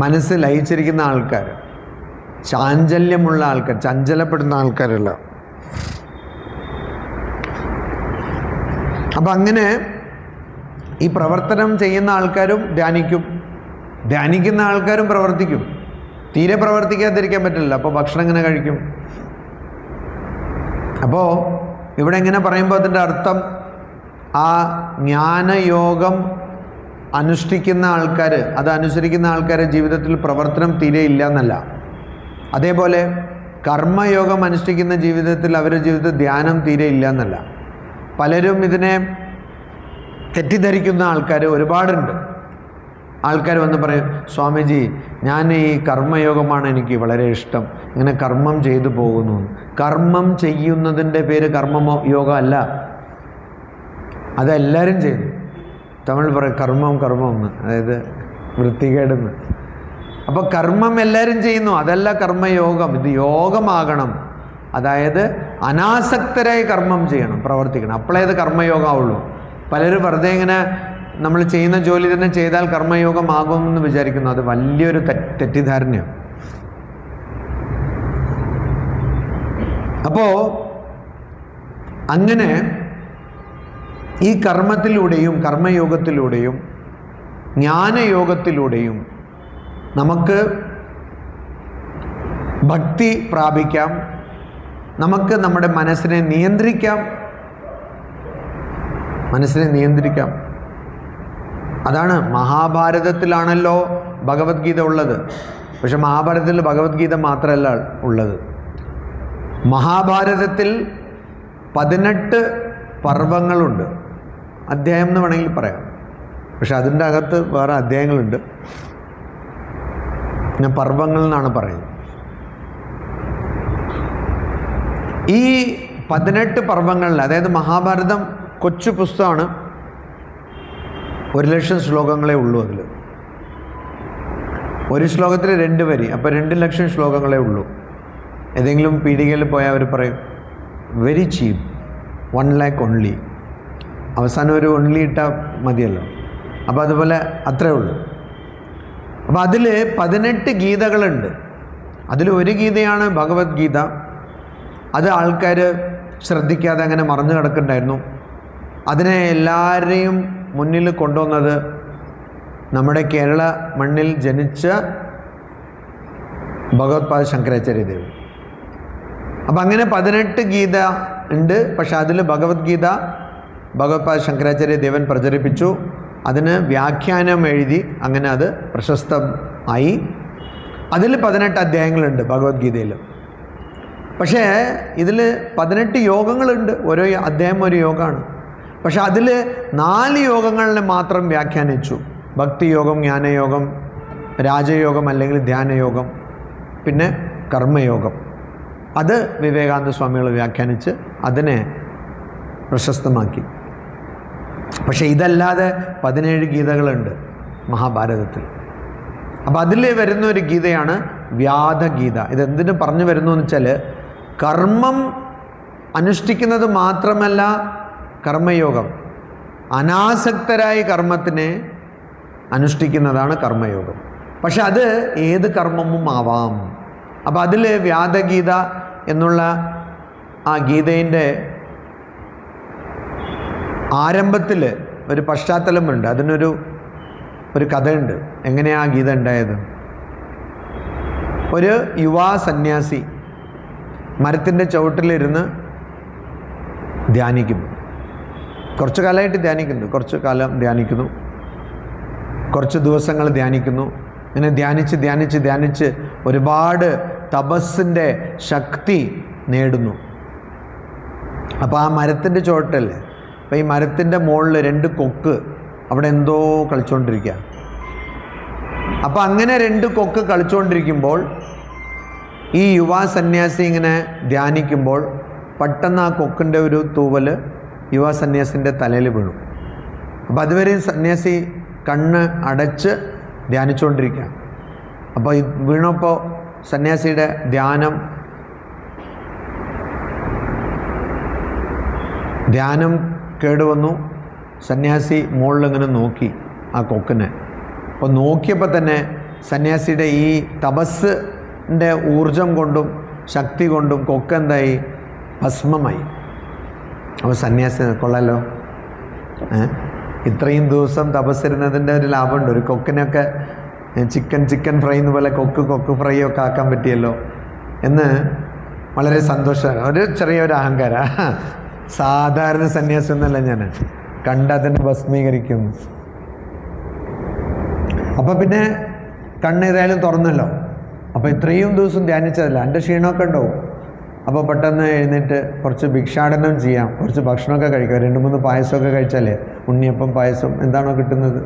മനസ്സ് ലയിച്ചിരിക്കുന്ന ആൾക്കാർ, ചാഞ്ചല്യമുള്ള ആൾക്കാർ, ചഞ്ചലപ്പെടുന്ന ആൾക്കാരല്ല. അപ്പം അങ്ങനെ ഈ പ്രവർത്തനം ചെയ്യുന്ന ആൾക്കാരും ധ്യാനിക്കും, ധ്യാനിക്കുന്ന ആൾക്കാരും പ്രവർത്തിക്കും. തീരെ പ്രവർത്തിക്കാതിരിക്കാൻ പറ്റില്ല. അപ്പോൾ ഭക്ഷണം എങ്ങനെ കഴിക്കും? അപ്പോൾ ഇവിടെ എങ്ങനെ പറയുമ്പോൾ അതിൻ്റെ അർത്ഥം ആ ജ്ഞാനയോഗം അനുഷ്ഠിക്കുന്ന ആൾക്കാർ, അത് അനുസരിക്കുന്ന ആൾക്കാരുടെ ജീവിതത്തിൽ പ്രവർത്തനം തീരെ ഇല്ല എന്നല്ല. അതേപോലെ കർമ്മയോഗം അനുഷ്ഠിക്കുന്ന ജീവിതത്തിൽ അവരുടെ ജീവിതത്തിൽ ധ്യാനം തീരെ ഇല്ല എന്നല്ല. പലരും ഇതിനെ തെറ്റിദ്ധരിക്കുന്ന ആൾക്കാർ ഒരുപാടുണ്ട്. ആൾക്കാർ വന്ന് പറയും, സ്വാമിജി ഞാൻ ഈ കർമ്മയോഗമാണ് എനിക്ക് വളരെ ഇഷ്ടം, ഇങ്ങനെ കർമ്മം ചെയ്തു പോകുന്നു. കർമ്മം ചെയ്യുന്നതിൻ്റെ പേര് കർമ്മയോഗം അല്ല, അതെല്ലാവരും ചെയ്യുന്നു. തമിഴ് പറയും കർമ്മം എന്ന്, അതായത് വൃത്തികേടെന്ന്. അപ്പോൾ കർമ്മം എല്ലാവരും ചെയ്യുന്നു, അതല്ല കർമ്മയോഗം. ഇത് യോഗമാകണം. അതായത് അനാസക്തരായി കർമ്മം ചെയ്യണം, പ്രവർത്തിക്കണം. അപ്പോഴേ അത് കർമ്മയോഗമാവുള്ളൂ. പലരും വെറുതെ ഇങ്ങനെ നമ്മൾ ചെയ്യുന്ന ജോലി തന്നെ ചെയ്താൽ കർമ്മയോഗമാകുമെന്ന് വിചാരിക്കുന്നു. അത് വലിയൊരു തെറ്റിദ്ധാരണയാണ്. അപ്പോൾ അങ്ങനെ ഈ കർമ്മത്തിലൂടെയും കർമ്മയോഗത്തിലൂടെയും ജ്ഞാനയോഗത്തിലൂടെയും നമുക്ക് ഭക്തി പ്രാപിക്കാം, നമുക്ക് നമ്മുടെ മനസ്സിനെ നിയന്ത്രിക്കാം. അതാണ് മഹാഭാരതത്തിലാണല്ലോ ഭഗവത്ഗീത ഉള്ളത്. പക്ഷെ മഹാഭാരതത്തിൽ ഭഗവത്ഗീത മാത്രമല്ല ഉള്ളത്. മഹാഭാരതത്തിൽ 18 പർവ്വങ്ങളുണ്ട്, അധ്യായം എന്ന് വേണമെങ്കിൽ പറയാം. പക്ഷെ അതിൻ്റെ അകത്ത് വേറെ അധ്യായങ്ങളുണ്ട്. ഞാൻ പർവ്വങ്ങൾ എന്നാണ് പറയുന്നത്. ഈ 18 പർവ്വങ്ങളിൽ, അതായത് മഹാഭാരതം കൊച്ചു പുസ്തകമാണ്, 1,00,000 ശ്ലോകങ്ങളേ ഉള്ളൂ. അതിൽ ഒരു ശ്ലോകത്തിൽ 2 വരി, അപ്പോൾ 2,00,000 ശ്ലോകങ്ങളേ ഉള്ളൂ. ഏതെങ്കിലും പീടികയിൽ പോയാൽ അവർ പറയും വെരി ചീപ്പ്, 1 lakh ഓൺലി. അവസാനം ഒരു ഓൺലി ഇട്ടാൽ മതിയല്ലോ. അപ്പോൾ അതുപോലെ അത്രേ ഉള്ളൂ. അപ്പോൾ അതിൽ 18 ഗീതകളുണ്ട്. അതിലൊരു ഗീതയാണ് ഭഗവത്ഗീത. അത് ആൾക്കാർ ശ്രദ്ധിക്കാതെ അങ്ങനെ മറന്നു കിടക്കുന്നുണ്ടായിരുന്നു. അതിനെ എല്ലാവരെയും മുന്നിൽ കൊണ്ടുവന്നത് നമ്മുടെ കേരള മണ്ണിൽ ജനിച്ച ഭഗവത്പാദ ശങ്കരാചാര്യദേവൻ. അപ്പം അങ്ങനെ 18 ഗീത ഉണ്ട്. പക്ഷെ അതിൽ ഭഗവത്ഗീത ഭഗവത്പാദ ശങ്കരാചാര്യദേവൻ പ്രചരിപ്പിച്ചു. അതിന് വ്യാഖ്യാനം എഴുതി. അങ്ങനെ അത് പ്രശസ്തമായി. അതിൽ 18 അധ്യായങ്ങളുണ്ട് ഭഗവത്ഗീതയിൽ. പക്ഷേ ഇതിൽ 18 യോഗങ്ങളുണ്ട്. ഓരോ അധ്യായം ഒരു യോഗമാണ്. പക്ഷെ അതിൽ 4 യോഗങ്ങളിനെ മാത്രം വ്യാഖ്യാനിച്ചു. ഭക്തിയോഗം, ജ്ഞാനയോഗം, രാജയോഗം അല്ലെങ്കിൽ ധ്യാനയോഗം, പിന്നെ കർമ്മയോഗം. അത് വിവേകാനന്ദ സ്വാമികൾ വ്യാഖ്യാനിച്ച് അതിനെ പ്രശസ്തമാക്കി. പക്ഷേ ഇതല്ലാതെ 17 ഗീതകളുണ്ട് മഹാഭാരതത്തിൽ. അപ്പം അതിൽ വരുന്ന ഒരു ഗീതയാണ് വ്യാധഗീത. ഇതെന്തിനു പറഞ്ഞു വരുന്നു എന്ന് വെച്ചാൽ, കർമ്മം അനുഷ്ഠിക്കുന്നത് മാത്രമല്ല കർമ്മയോഗം, അനാസക്തരായ കർമ്മത്തിനെ അനുഷ്ഠിക്കുന്നതാണ് കർമ്മയോഗം. പക്ഷെ അത് ഏത് കർമ്മവും ആവാം. അപ്പം അതിൽ വ്യാധഗീത എന്നുള്ള ആ ഗീതയുടെ ആരംഭത്തിൽ ഒരു പശ്ചാത്തലമുണ്ട്. അതിനൊരു കഥയുണ്ട്. എങ്ങനെയാണ് ആ ഗീത ഉണ്ടായത്? ഒരു യുവാ സന്യാസി മരത്തിൻ്റെ ചുവട്ടിലിരുന്ന് ധ്യാനിക്കുന്നു. കുറച്ച് കാലമായിട്ട് ധ്യാനിക്കുന്നു. കുറച്ച് കാലം ധ്യാനിക്കുന്നു, കുറച്ച് ദിവസങ്ങൾ ധ്യാനിക്കുന്നു. ഇങ്ങനെ ധ്യാനിച്ച് ധ്യാനിച്ച് ധ്യാനിച്ച് ഒരുപാട് തപസ്സിൻ്റെ ശക്തി നേടുന്നു. അപ്പോൾ ആ മരത്തിൻ്റെ ചുവട്ടല്ലേ, അപ്പോൾ ഈ മരത്തിൻ്റെ മുകളിൽ 2 കൊക്ക് അവിടെ എന്തോ കളിച്ചുകൊണ്ടിരിക്കുക. അപ്പോൾ അങ്ങനെ 2 കൊക്ക് കളിച്ചുകൊണ്ടിരിക്കുമ്പോൾ ഈ യുവാ സന്യാസി ഇങ്ങനെ ധ്യാനിക്കുമ്പോൾ പെട്ടെന്ന് ആ കൊക്കിൻ്റെ ഒരു തൂവൽ യുവാ സന്യാസിൻ്റെ തലയിൽ വീണു. അപ്പോൾ അതുവരെയും സന്യാസി കണ്ണ് അടച്ച് ധ്യാനിച്ചുകൊണ്ടിരിക്കുക. അപ്പോൾ ഈ വീണപ്പോൾ സന്യാസിയുടെ ധ്യാനം കേടുവന്നു. സന്യാസി മുകളിലിങ്ങനെ നോക്കി ആ കൊക്കിനെ. അപ്പോൾ നോക്കിയപ്പോൾ തന്നെ സന്യാസിയുടെ ഈ തപസ്സിൻ്റെ ഊർജം കൊണ്ടും ശക്തി കൊണ്ടും കൊക്കെന്തായി? ഭസ്മമായി. അപ്പോൾ സന്യാസി കൊള്ളാലോ, ഇത്രയും ദിവസം തപസ്സിരുന്നതിൻ്റെ ഒരു ലാഭമുണ്ട്. ഒരു കൊക്കിനൊക്കെ ചിക്കൻ ഫ്രൈ പോലെ കൊക്ക് ഫ്രൈ ഒക്കെ ആക്കാൻ പറ്റിയല്ലോ എന്ന് വളരെ സന്തോഷമാണ്. ഒരു ചെറിയൊരു അഹങ്കാരം. സാധാരണ സന്യാസം എന്നല്ല ഞാൻ കണ്ടതിനെ ഭസ്മീകരിക്കുന്നു. അപ്പം പിന്നെ കണ്ണേതായാലും തുറന്നല്ലോ. അപ്പോൾ ഇത്രയും ദിവസം ധ്യാനിച്ചതല്ല, എൻ്റെ ക്ഷീണമൊക്കെ ഉണ്ടാവും. അപ്പോൾ പെട്ടെന്ന് എഴുന്നേറ്റ് കുറച്ച് ഭിക്ഷാടനം ചെയ്യാം, കുറച്ച് ഭക്ഷണമൊക്കെ കഴിക്കാം. 2-3 പായസമൊക്കെ കഴിച്ചാലേ, ഉണ്ണിയപ്പം പായസം എന്താണോ കിട്ടുന്നത്.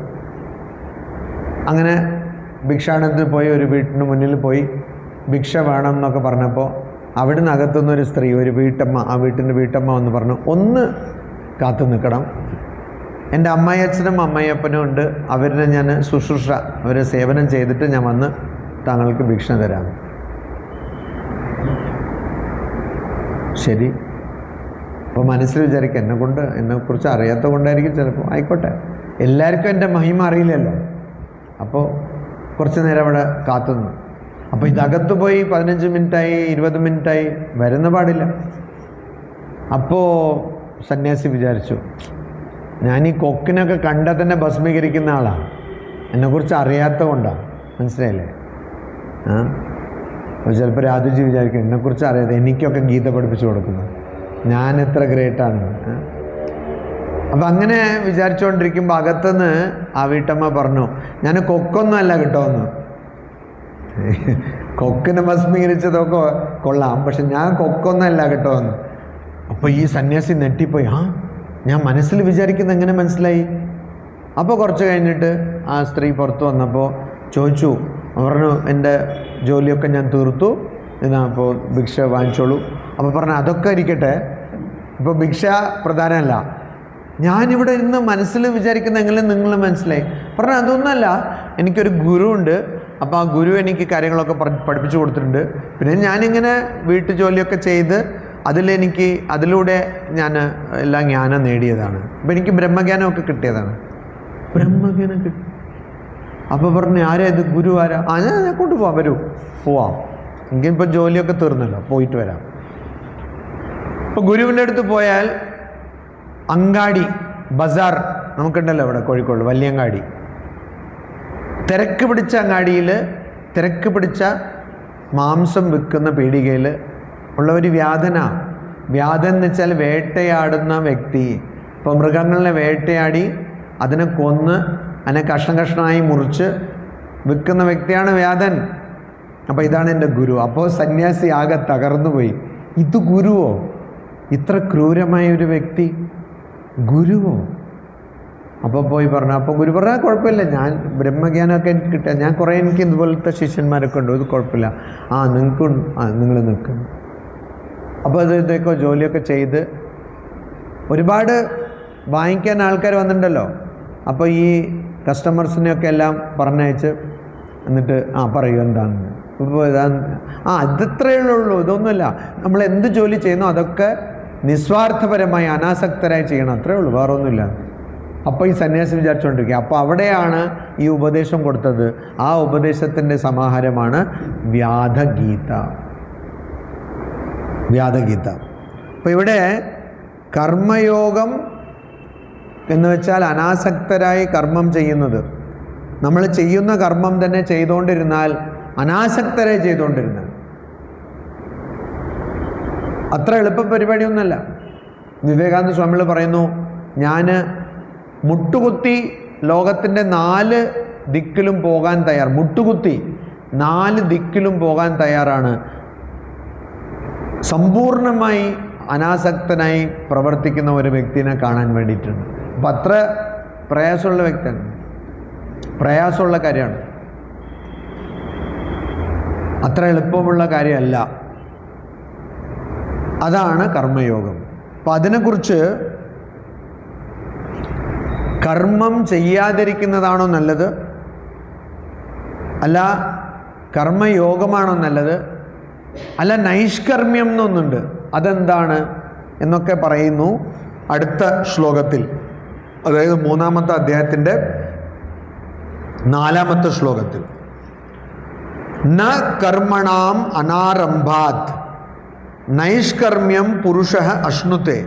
അങ്ങനെ ഭിക്ഷാടനത്തിന് പോയി ഒരു വീട്ടിന് മുന്നിൽ പോയി ഭിക്ഷ വേണം എന്നൊക്കെ പറഞ്ഞപ്പോൾ അവിടുന്ന് അകത്തുനിന്നൊരു സ്ത്രീ, ഒരു വീട്ടമ്മ, ആ വീട്ടിൻ്റെ വീട്ടമ്മ വന്ന് പറഞ്ഞു, ഒന്ന് കാത്തു നിൽക്കണം, എൻ്റെ അമ്മായിയച്ഛനും അമ്മായിയപ്പനും ഉണ്ട്, അവരെ ഞാൻ ശുശ്രൂഷ, അവരെ സേവനം ചെയ്തിട്ട് ഞാൻ വന്ന് താങ്കൾക്ക് ഭിക്ഷ തരാം. ശരി. അപ്പോൾ മനസ്സിൽ വിചാരിക്കുക, എന്നെക്കുറിച്ച് അറിയാത്ത കൊണ്ടായിരിക്കും ചിലപ്പോൾ. ആയിക്കോട്ടെ, എല്ലാവർക്കും എൻ്റെ മഹിമ അറിയില്ലല്ലോ. അപ്പോൾ കുറച്ച് നേരം അവിടെ കാത്തുനിന്നു. അപ്പോൾ ഇതകത്ത് പോയി 15 മിനിറ്റായി, 20 മിനിറ്റായി, വരുന്ന പാടില്ല. അപ്പോൾ സന്യാസി വിചാരിച്ചു, ഞാൻ ഈ കൊക്കിനൊക്കെ കണ്ടാൽ തന്നെ ഭസ്മീകരിക്കുന്ന ആളാണ്, എന്നെക്കുറിച്ച് അറിയാത്ത കൊണ്ടാണ്. മനസ്സിലായില്ലേ? അപ്പോൾ ചിലപ്പോൾ രാധുജി വിചാരിക്കും, എന്നെക്കുറിച്ച് അറിയാതെ എനിക്കൊക്കെ ഗീത പഠിപ്പിച്ചു കൊടുക്കുന്നു, ഞാൻ എത്ര ഗ്രേറ്റാണെന്ന്. അപ്പം അങ്ങനെ വിചാരിച്ചുകൊണ്ടിരിക്കുമ്പോൾ അകത്തുനിന്ന് ആ വീട്ടമ്മ പറഞ്ഞു, ഞാൻ കൊക്കൊന്നും അല്ല കേട്ടോ എന്ന്. കൊക്കിനെ ഭസ്മീകരിച്ചതൊക്കെ കൊള്ളാം, പക്ഷെ ഞാൻ കൊക്കൊന്നല്ല കേട്ടോ എന്ന്. അപ്പോൾ ഈ സന്യാസി നെട്ടിപ്പോയി, ഞാൻ മനസ്സിൽ വിചാരിക്കുന്നത് എങ്ങനെ മനസ്സിലായി? അപ്പോൾ കുറച്ച് കഴിഞ്ഞിട്ട് ആ സ്ത്രീ പുറത്ത് വന്നപ്പോൾ ചോദിച്ചു, പറഞ്ഞു, എൻ്റെ ജോലിയൊക്കെ ഞാൻ തീർത്തു, എന്നാ അപ്പോൾ ഭിക്ഷ വാങ്ങിച്ചോളൂ. അപ്പോൾ പറഞ്ഞു, അതൊക്കെ ഇരിക്കട്ടെ, ഇപ്പോൾ ഭിക്ഷ പ്രധാനമല്ല, ഞാനിവിടെ ഇരുന്ന് മനസ്സിൽ വിചാരിക്കുന്ന എങ്ങനെ നിങ്ങൾ മനസ്സിലായി? പറഞ്ഞു, അതൊന്നുമല്ല, എനിക്കൊരു ഗുരു ഉണ്ട്, അപ്പോൾ ആ ഗുരു എനിക്ക് കാര്യങ്ങളൊക്കെ പഠിപ്പിച്ചു കൊടുത്തിട്ടുണ്ട്. പിന്നെ ഞാനിങ്ങനെ വീട്ടു ജോലിയൊക്കെ ചെയ്ത് അതിലൂടെ ഞാൻ എല്ലാം ജ്ഞാനം നേടിയതാണ്. അപ്പോൾ എനിക്ക് ബ്രഹ്മജ്ഞാനമൊക്കെ കിട്ടിയതാണ്. ബ്രഹ്മജ്ഞാനം കിട്ടി. അപ്പോൾ പറഞ്ഞു, ആരാ ഇത്? ഗുരു ആരാ? ഞാൻ കൊണ്ടുപോവാം, വരൂ, പോവാം. എങ്കിലിപ്പോൾ ജോലിയൊക്കെ തീർന്നല്ലോ, പോയിട്ട് വരാം. ഇപ്പോൾ ഗുരുവിൻ്റെ അടുത്ത് പോയാൽ അങ്ങാടി, ബസാർ നമുക്കുണ്ടല്ലോ ഇവിടെ കോഴിക്കോട് വലിയങ്ങാടി, തിരക്ക് പിടിച്ച അങ്ങാടിയിൽ തിരക്ക് പിടിച്ച മാംസം വിൽക്കുന്ന പീടികയിൽ ഉള്ള ഒരു വ്യാധനാണ്. വ്യാധൻ എന്ന് വെച്ചാൽ വേട്ടയാടുന്ന വ്യക്തി. ഇപ്പോൾ മൃഗങ്ങളെ വേട്ടയാടി അതിനെ കൊന്ന് അതിനെ കഷ്ണം കഷ്ണമായി മുറിച്ച് വിൽക്കുന്ന വ്യക്തിയാണ് വ്യാധൻ. അപ്പോൾ ഇതാണ് എൻ്റെ ഗുരു. അപ്പോൾ സന്യാസി ആകെ തകർന്നു പോയി. ഇത് ഗുരുവോ? ഇത്ര ക്രൂരമായ ഒരു വ്യക്തി ഗുരുവോ? അപ്പോൾ പോയി പറഞ്ഞു. അപ്പോൾ ഗുരു പറഞ്ഞാൽ കുഴപ്പമില്ല, ഞാൻ ബ്രഹ്മജ്ഞാനമൊക്കെ എനിക്ക് കിട്ടുക, ഞാൻ കുറേ എനിക്ക് ഇതുപോലത്തെ ശിഷ്യന്മാരൊക്കെ ഉണ്ട്, ഇത് കുഴപ്പമില്ല, നിങ്ങൾക്കും നിങ്ങൾ നിൽക്കുന്നു. അപ്പോൾ ഇതൊക്കെ ജോലിയൊക്കെ ചെയ്ത് ഒരുപാട് വാങ്ങിക്കാൻ ആൾക്കാർ വന്നിട്ടുണ്ടല്ലോ. അപ്പോൾ ഈ കസ്റ്റമേഴ്സിനെയൊക്കെ എല്ലാം പറഞ്ഞയച്ച് എന്നിട്ട് പറയൂ എന്താണെന്ന്. ഇപ്പോൾ ഇതിത്രയേ ഉള്ളൂ, ഇതൊന്നുമില്ല. നമ്മൾ എന്ത് ജോലി ചെയ്യുന്നോ അതൊക്കെ നിസ്വാർത്ഥപരമായി അനാസക്തരായി ചെയ്യണം, അത്രയേ ഉള്ളൂ, വേറെ ഒന്നുമില്ല. അപ്പോൾ ഈ സന്യാസി വിചാരിച്ചുകൊണ്ടിരിക്കുക. അപ്പോൾ അവിടെയാണ് ഈ ഉപദേശം കൊടുത്തത്. ആ ഉപദേശത്തിൻ്റെ സമാഹാരമാണ് വ്യാധഗീത. വ്യാധഗീത. അപ്പോൾ ഇവിടെ കർമ്മയോഗം എന്ന് വെച്ചാൽ അനാസക്തരായി കർമ്മം ചെയ്യുന്നത്. നമ്മൾ ചെയ്യുന്ന കർമ്മം തന്നെ ചെയ്തുകൊണ്ടിരുന്നാൽ അനാസക്തരായി ചെയ്തുകൊണ്ടിരുന്നാൽ അത്ര എളുപ്പ പരിപാടിയൊന്നുമല്ല. വിവേകാനന്ദ സ്വാമികൾ പറയുന്നു, ഞാൻ മുട്ടുകുത്തി ലോകത്തിൻ്റെ 4 ദിക്കിലും പോകാൻ തയ്യാർ. മുട്ടുകുത്തി 4 ദിക്കിലും പോകാൻ തയ്യാറാണ്, സമ്പൂർണമായി അനാസക്തനായി പ്രവർത്തിക്കുന്ന ഒരു വ്യക്തിനെ കാണാൻ വേണ്ടിയിട്ടുണ്ട്. അപ്പം അത്ര പ്രയാസമുള്ള വ്യക്തിയാണ്, പ്രയാസമുള്ള കാര്യമാണ്, അത്ര എളുപ്പമുള്ള കാര്യമല്ല. അതാണ് കർമ്മയോഗം. അപ്പം അതിനെക്കുറിച്ച് കർമ്മം ചെയ്യാതിരിക്കുന്നതാണോ നല്ലത്, അല്ല കർമ്മയോഗമാണോ നല്ലത്, അല്ല നൈഷ്കർമ്മ്യം എന്നൊന്നുണ്ട്, അതെന്താണ് എന്നൊക്കെ പറയുന്നു അടുത്ത ശ്ലോകത്തിൽ. അതായത് 3-ാമത്തെ അധ്യായത്തിൻ്റെ 4-ാമത്തെ ശ്ലോകത്തിൽ. ന കർമ്മണാം അനാരംഭാത് നൈഷ്കർമ്മ്യം പുരുഷഃ അശ്നുതേ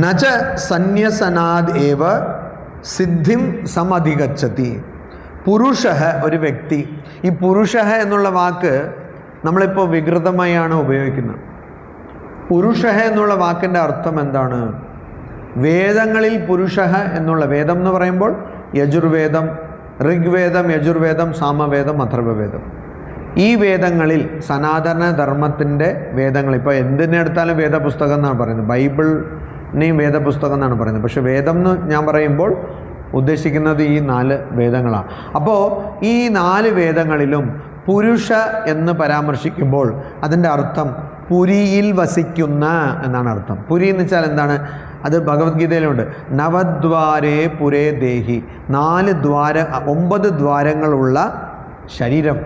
നച സന്യസനാദ് ഏവ സിദ്ധിം സമധിഗച്ഛതി. പുരുഷഃ ഒരു വ്യക്തി. ഈ പുരുഷഃ എന്നുള്ള വാക്ക് നമ്മളിപ്പോൾ വികൃതമായാണ് ഉപയോഗിക്കുന്നത്. പുരുഷഃ എന്നുള്ള വാക്കിൻ്റെ അർത്ഥം എന്താണ്? വേദങ്ങളിൽ പുരുഷഃ എന്നുള്ള, വേദം എന്ന് പറയുമ്പോൾ യജുർവേദം, ഋഗ്വേദം, യജുർവേദം, സാമവേദം, അഥർവവേദം, ഈ വേദങ്ങളിൽ സനാതന ധർമ്മത്തിൻ്റെ വേദങ്ങൾ, ഇപ്പോൾ എന്തിനെടുത്താലും വേദപുസ്തകം എന്നാണ് പറയുന്നത്, ബൈബിളിനെയും വേദപുസ്തകം എന്നാണ് പറയുന്നത്. പക്ഷേ വേദം എന്ന് ഞാൻ പറയുമ്പോൾ ഉദ്ദേശിക്കുന്നത് ഈ 4 വേദങ്ങളാണ്. അപ്പോൾ ഈ 4 വേദങ്ങളിലും പുരുഷ എന്ന് പരാമർശിക്കുമ്പോൾ അതിൻ്റെ അർത്ഥം പുരിയിൽ വസിക്കുന്ന എന്നാണ് അർത്ഥം. പുരി എന്ന് വെച്ചാൽ എന്താണ്? അത് ഭഗവത്ഗീതയിലുണ്ട്. നവദ്വാരേ പുരേ ദേഹി, 9 ദ്വാരങ്ങളുള്ള ശരീരം.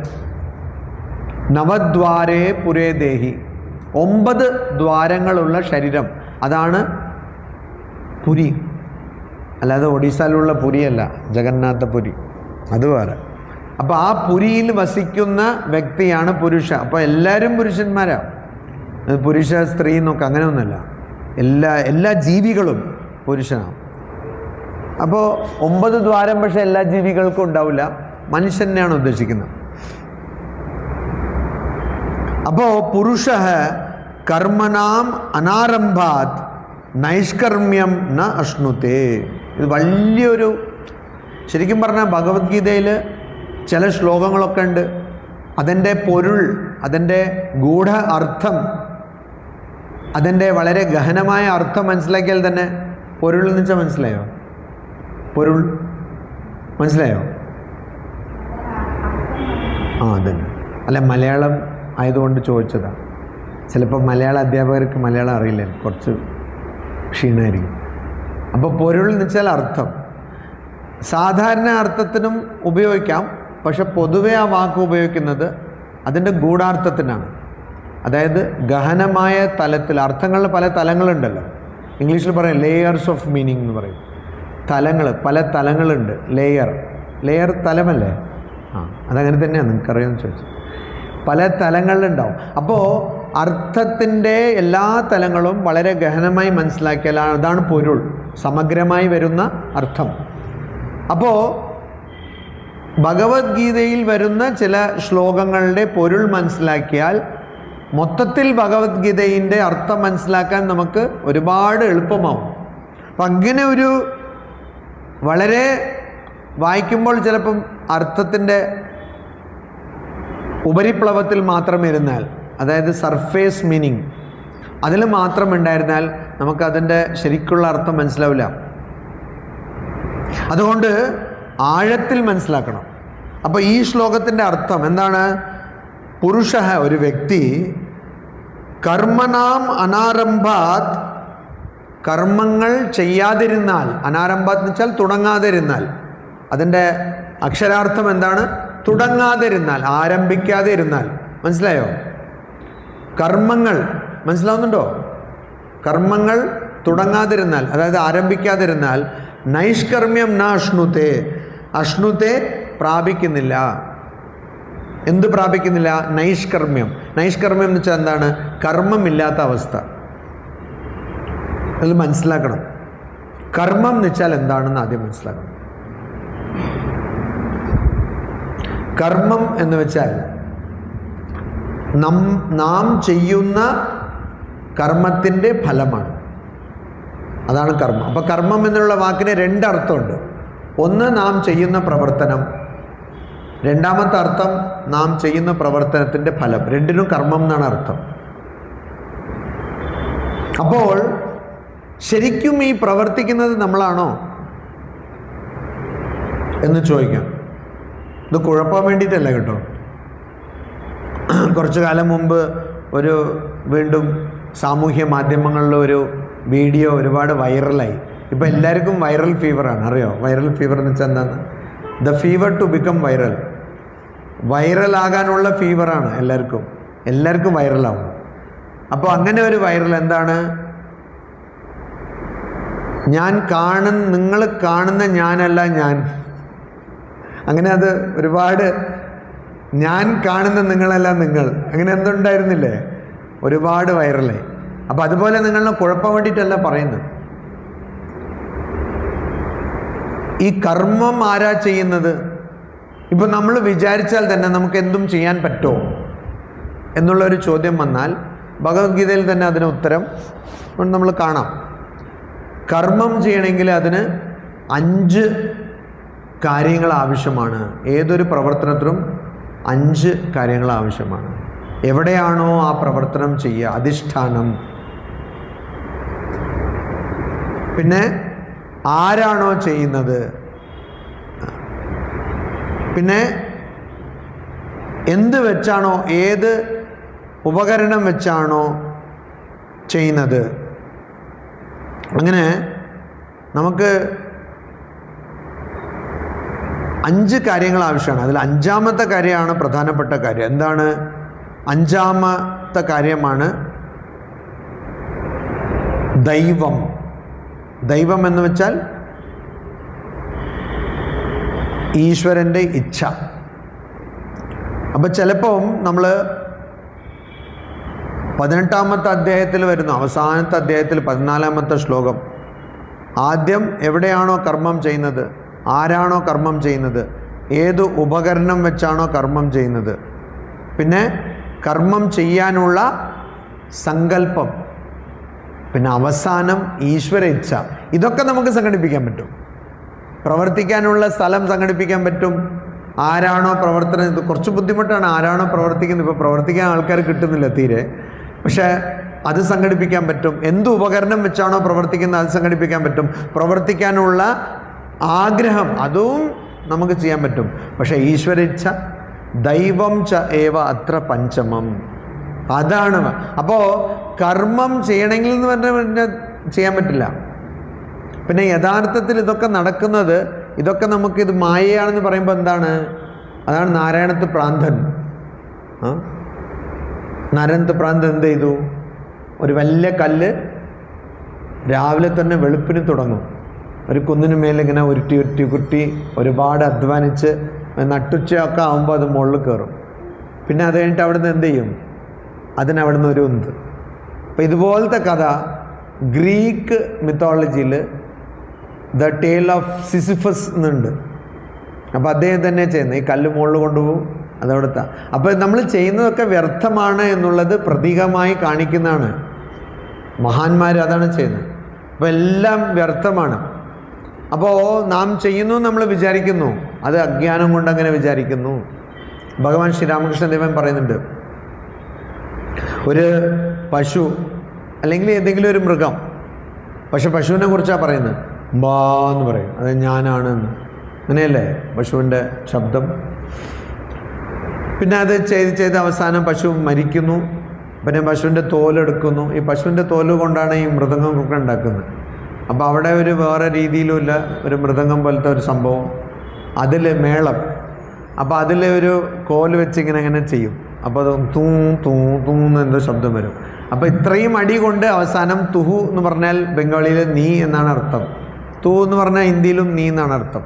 നവദ്വാരേ പുരേ ദേഹി, 9 ദ്വാരങ്ങളുള്ള ശരീരം, അതാണ് പുരി. അല്ലാതെ ഒഡീസയിലുള്ള പുരിയല്ല, ജഗന്നാഥപുരി, അത് വേറെ. അപ്പോൾ ആ പുരിയിൽ വസിക്കുന്ന വ്യക്തിയാണ് പുരുഷ. അപ്പോൾ എല്ലാവരും പുരുഷന്മാരാണ്, പുരുഷ സ്ത്രീ എന്നൊക്കെ അങ്ങനെയൊന്നുമല്ല, എല്ലാ ജീവികളും പുരുഷനാണ്. അപ്പോൾ 9 ദ്വാരം പക്ഷേ എല്ലാ ജീവികൾക്കും ഉണ്ടാവില്ല, മനുഷ്യനെയാണ് ഉദ്ദേശിക്കുന്നത്. അപ്പോൾ പുരുഷ കർമ്മനാം അനാരംഭാത് നൈഷ്കർമ്മ്യം ന അശ്നുതേ. ഇത് വലിയൊരു, ശരിക്കും പറഞ്ഞാൽ ഭഗവത്ഗീതയിൽ ചില ശ്ലോകങ്ങളൊക്കെ ഉണ്ട്, അതിൻ്റെ പൊരുൾ, അതിൻ്റെ ഗൂഢ അർത്ഥം, അതിൻ്റെ വളരെ ഗഹനമായ അർത്ഥം മനസ്സിലാക്കിയാൽ തന്നെ പൊരുൾ എന്ന് വെച്ചാൽ മനസ്സിലായോ? പൊരുൾ മനസ്സിലായോ? അതന്നെ. അല്ല, മലയാളം ആയതുകൊണ്ട് ചോദിച്ചതാണ്. ചിലപ്പോൾ മലയാള അധ്യാപകർക്ക് മലയാളം അറിയില്ല, കുറച്ച് ക്ഷീണമായിരിക്കും. അപ്പോൾ പൊരുൾ എന്ന് വെച്ചാൽ അർത്ഥം. സാധാരണ അർത്ഥത്തിനും ഉപയോഗിക്കാം, പക്ഷെ പൊതുവെ ആ വാക്ക് ഉപയോഗിക്കുന്നത് അതിൻ്റെ ഗൂഢാർത്ഥത്തിനാണ്. അതായത് ഗഹനമായ തലത്തിൽ, അർത്ഥങ്ങളിൽ പല തലങ്ങളുണ്ടല്ലോ, ഇംഗ്ലീഷിൽ പറയും ലേയേഴ്സ് ഓഫ് മീനിങ് എന്ന് പറയും. തലങ്ങൾ, പല തലങ്ങളുണ്ട്. ലെയർ തലമല്ലേ? അതങ്ങനെ തന്നെയാണ്, നിങ്ങൾക്കറിയാമെന്ന് ചോദിച്ചു. പല തലങ്ങളിലുണ്ടാവും. അപ്പോൾ അർത്ഥത്തിൻ്റെ എല്ലാ തലങ്ങളും വളരെ ഗഹനമായി മനസ്സിലാക്കിയാൽ അതാണ് പൊരുൾ, സമഗ്രമായി വരുന്ന അർത്ഥം. അപ്പോൾ ഭഗവത്ഗീതയിൽ വരുന്ന ചില ശ്ലോകങ്ങളുടെ പൊരുൾ മനസ്സിലാക്കിയാൽ മൊത്തത്തിൽ ഭഗവത്ഗീതയുടെ അർത്ഥം മനസ്സിലാക്കാൻ നമുക്ക് ഒരുപാട് എളുപ്പമാവും. അപ്പം അങ്ങനെ ഒരു വളരെ വായിക്കുമ്പോൾ ചിലപ്പം അർത്ഥത്തിൻ്റെ ഉപരിപ്ലവത്തിൽ മാത്രം ഇരുന്നാൽ, അതായത് സർഫേസ് മീനിങ് അതിൽ മാത്രം ഉണ്ടായിരുന്നാൽ നമുക്കതിൻ്റെ ശരിക്കുള്ള അർത്ഥം മനസ്സിലാവില്ല. അതുകൊണ്ട് ആഴത്തിൽ മനസ്സിലാക്കണം. അപ്പോൾ ഈ ശ്ലോകത്തിൻ്റെ അർത്ഥം എന്താണ്? പുരുഷ, ഒരു വ്യക്തി, കർമ്മനാം അനാരംഭാത്, കർമ്മങ്ങൾ ചെയ്യാതിരുന്നാൽ, അനാരംഭാത് എന്ന് വെച്ചാൽ തുടങ്ങാതിരുന്നാൽ, അതിൻ്റെ അക്ഷരാർത്ഥം എന്താണ്? തുടങ്ങാതിരുന്നാൽ, ആരംഭിക്കാതെ ഇരുന്നാൽ. മനസ്സിലായോ? കർമ്മങ്ങൾ മനസ്സിലാവുന്നുണ്ടോ? കർമ്മങ്ങൾ തുടങ്ങാതിരുന്നാൽ, അതായത് ആരംഭിക്കാതിരുന്നാൽ, നൈഷ്കർമ്മ്യം ന അശ്നുതേ, അശ്നുതേ പ്രാപിക്കുന്നില്ല. എന്ത് പ്രാപിക്കുന്നില്ല? നൈഷ്കർമ്മ്യം. നൈഷ്കർമ്മ്യം എന്ന് വെച്ചാൽ എന്താണ്? കർമ്മമില്ലാത്ത അവസ്ഥ. അത് മനസ്സിലാക്കണം. കർമ്മം എന്ന് വെച്ചാൽ എന്താണെന്ന് ആദ്യം മനസ്സിലാക്കണം. കർമ്മം എന്ന് വെച്ചാൽ നാം ചെയ്യുന്ന കർമ്മത്തിൻ്റെ ഫലമാണ്. അതാണ് കർമ്മം. അപ്പോൾ കർമ്മം എന്നുള്ള വാക്കിന് രണ്ടർത്ഥമുണ്ട്. ഒന്ന്, നാം ചെയ്യുന്ന പ്രവർത്തനം. രണ്ടാമത്തെ അർത്ഥം, നാം ചെയ്യുന്ന പ്രവർത്തനത്തിൻ്റെ ഫലം. രണ്ടിനും കർമ്മം എന്നാണ് അർത്ഥം. അപ്പോൾ ശരിക്കും ഈ പ്രവർത്തിക്കുന്നത് നമ്മളാണോ എന്ന് ചോദിക്കാം. ഇത് കുഴപ്പം വേണ്ടിയിട്ടല്ല കേട്ടോ. കുറച്ചു കാലം മുമ്പ് വീണ്ടും സാമൂഹ്യ മാധ്യമങ്ങളിൽ ഒരു വീഡിയോ ഒരുപാട് വൈറലായി. ഇപ്പം എല്ലാവർക്കും വൈറൽ ഫീവറാണ്. അറിയോ വൈറൽ ഫീവർ എന്ന് വെച്ചാൽ എന്താണ്? The fever to become viral. വൈറലാകാനുള്ള ഫീവറാണ് എല്ലാവർക്കും വൈറലാവും. അപ്പോൾ അങ്ങനെ ഒരു വൈറൽ എന്താണ്? നിങ്ങൾ കാണുന്ന ഞാനല്ല ഞാൻ. അങ്ങനെ അത് ഒരുപാട്, ഞാൻ കാണുന്ന നിങ്ങളല്ല നിങ്ങൾ, അങ്ങനെ എന്തുണ്ടായിരുന്നില്ലേ? ഒരുപാട് വൈറലായി. അപ്പം അതുപോലെ നിങ്ങളുടെ കുഴപ്പം വേണ്ടിയിട്ടല്ല പറയുന്നത്. ഈ കർമ്മം ആരാ ചെയ്യുന്നത്? ഇപ്പം നമ്മൾ വിചാരിച്ചാൽ തന്നെ നമുക്ക് എന്തും ചെയ്യാൻ പറ്റുമോ എന്നുള്ളൊരു ചോദ്യം വന്നാൽ ഭഗവത്ഗീതയിൽ തന്നെ അതിന് ഉത്തരം നമ്മൾ കാണാം. കർമ്മം ചെയ്യണമെങ്കിൽ അതിന് 5 കാര്യങ്ങൾ ആവശ്യമാണ്. ഏതൊരു പ്രവർത്തനത്തിനും 5 കാര്യങ്ങൾ ആവശ്യമാണ്. എവിടെയാണോ ആ പ്രവർത്തനം ചെയ്യുക, അധിഷ്ഠാനം, പിന്നെ ആരാണോ ചെയ്യുന്നത്, പിന്നെ എന്ത് വെച്ചാണോ, ഏത് ഉപകരണം വെച്ചാണോ ചെയ്യുന്നത്. അങ്ങനെ നമുക്ക് 5 കാര്യങ്ങൾ ആവശ്യമാണ്. അതിൽ 5ാമത്തെ കാര്യമാണ് പ്രധാനപ്പെട്ട കാര്യം. എന്താണ് 5ാമത്തെ കാര്യമാണ്? ദൈവം. ദൈവം എന്ന് വെച്ചാൽ ഈശ്വരൻ്റെ ഇച്ഛ. അപ്പം ചിലപ്പം നമ്മൾ 18ാമത്തെ അധ്യായത്തിൽ വരുന്നു, അവസാനത്തെ അധ്യായത്തിൽ 14ാമത്തെ ശ്ലോകം, ആദ്യം എവിടെയാണോ കർമ്മം ചെയ്യുന്നത്, ആരാണോ കർമ്മം ചെയ്യുന്നത്, ഏത് ഉപകരണം വെച്ചാണോ കർമ്മം ചെയ്യുന്നത്, പിന്നെ കർമ്മം ചെയ്യാനുള്ള സങ്കല്പം, പിന്നെ അവസാനം ഈശ്വര ഇച്ഛ. ഇതൊക്കെ നമുക്ക് സംഘടിപ്പിക്കാൻ പറ്റും. പ്രവർത്തിക്കാനുള്ള സ്ഥലം സംഘടിപ്പിക്കാൻ പറ്റും. ആരാണോ പ്രവർത്തനം, ഇത് കുറച്ച് ബുദ്ധിമുട്ടാണ്. ആരാണോ പ്രവർത്തിക്കുന്നത്, ഇപ്പോൾ പ്രവർത്തിക്കാൻ ആൾക്കാർ കിട്ടുന്നില്ല തീരെ, പക്ഷേ അത് സംഘടിപ്പിക്കാൻ പറ്റും. എന്ത് ഉപകരണം വെച്ചാണോ പ്രവർത്തിക്കുന്നത് അത് സംഘടിപ്പിക്കാൻ പറ്റും. പ്രവർത്തിക്കാനുള്ള ആഗ്രഹം അതും നമുക്ക് ചെയ്യാൻ പറ്റും. പക്ഷേ ഈശ്വരേച്ഛ ദൈവം ച ഏവ അത്ര പഞ്ചമം, അതാണ്. അപ്പോൾ കർമ്മം ചെയ്യണമെങ്കിൽ എന്ന് പറഞ്ഞാൽ ചെയ്യാൻ പറ്റില്ല. പിന്നെ യഥാർത്ഥത്തിൽ ഇതൊക്കെ നടക്കുന്നത്, ഇതൊക്കെ നമുക്കിത് മായയാണെന്ന് പറയുമ്പോൾ എന്താണ്? അതാണ് നാരായണത്ത് പ്രാന്തൻ. നാരായണത്ത് പ്രാന്തൻ എന്ത് ചെയ്തു? ഒരു വലിയ കല്ല് രാവിലെ തന്നെ വെളുപ്പിന് തുടങ്ങും, ഒരു കുന്നിന് മേലിങ്ങനെ ഉരുട്ടി ഒരുപാട് അധ്വാനിച്ച് നട്ടുച്ചയൊക്കെ ആകുമ്പോൾ അത് മുകളിൽ കയറും. പിന്നെ അത് കഴിഞ്ഞിട്ട് അവിടുന്ന് എന്ത് ചെയ്യും? അതിനവിടുന്ന് ഒരു ഉന്ത്. അപ്പം ഇതുപോലത്തെ കഥ ഗ്രീക്ക് മിത്തോളജിയിൽ ദ ടേൽ ഓഫ് സിസിഫസ് എന്നുണ്ട്. അപ്പോൾ അദ്ദേഹം തന്നെ ചെയ്യുന്നത് ഈ കല്ല് മുകളിൽ കൊണ്ടുപോകും, അതവിടുത്തെ. അപ്പോൾ നമ്മൾ ചെയ്യുന്നതൊക്കെ വ്യർത്ഥമാണ് എന്നുള്ളത് പ്രതീകമായി കാണിക്കുന്നതാണ്. മഹാന്മാർ അതാണ് ചെയ്യുന്നത്. അപ്പോൾ എല്ലാം വ്യർത്ഥമാണ്. അപ്പോൾ നാം ചെയ്യുന്നു നമ്മൾ വിചാരിക്കുന്നു, അത് അജ്ഞാനം കൊണ്ട് അങ്ങനെ വിചാരിക്കുന്നു. ഭഗവാൻ ശ്രീരാമകൃഷ്ണ ദേവൻ പറയുന്നുണ്ട്, ഒരു പശു അല്ലെങ്കിൽ ഏതെങ്കിലും ഒരു മൃഗം, പക്ഷെ പശുവിനെ കുറിച്ചാണ് പറയുന്നത്, ബാ എന്ന് പറയും, അത് ഞാനാണെന്ന്. അങ്ങനെയല്ലേ പശുവിൻ്റെ ശബ്ദം? പിന്നെ അത് ചെയ്ത് അവസാനം പശു മരിക്കുന്നു. പിന്നെ പശുവിൻ്റെ തോലെടുക്കുന്നു. ഈ പശുവിൻ്റെ തോല് കൊണ്ടാണ് ഈ മൃദംഗമൊക്കെ ഉണ്ടാക്കുന്നത്. അപ്പോൾ അവിടെ ഒരു വേറെ രീതിയിലുമില്ല, ഒരു മൃദംഗം പോലത്തെ ഒരു സംഭവം, അതിൽ മേളം. അപ്പോൾ അതിൽ ഒരു കോല് വെച്ച് ഇങ്ങനെ ചെയ്യും. അപ്പോൾ അത് തൂ തൂ തൂന്ന് എന്തോ ശബ്ദം വരും. അപ്പോൾ ഇത്രയും അടി കൊണ്ട് അവസാനം തുഹു എന്ന് പറഞ്ഞാൽ ബംഗാളിയിൽ നീ എന്നാണ് അർത്ഥം, തൂ എന്ന് പറഞ്ഞാൽ ഹിന്ദിയിലും നീ എന്നാണ് അർത്ഥം.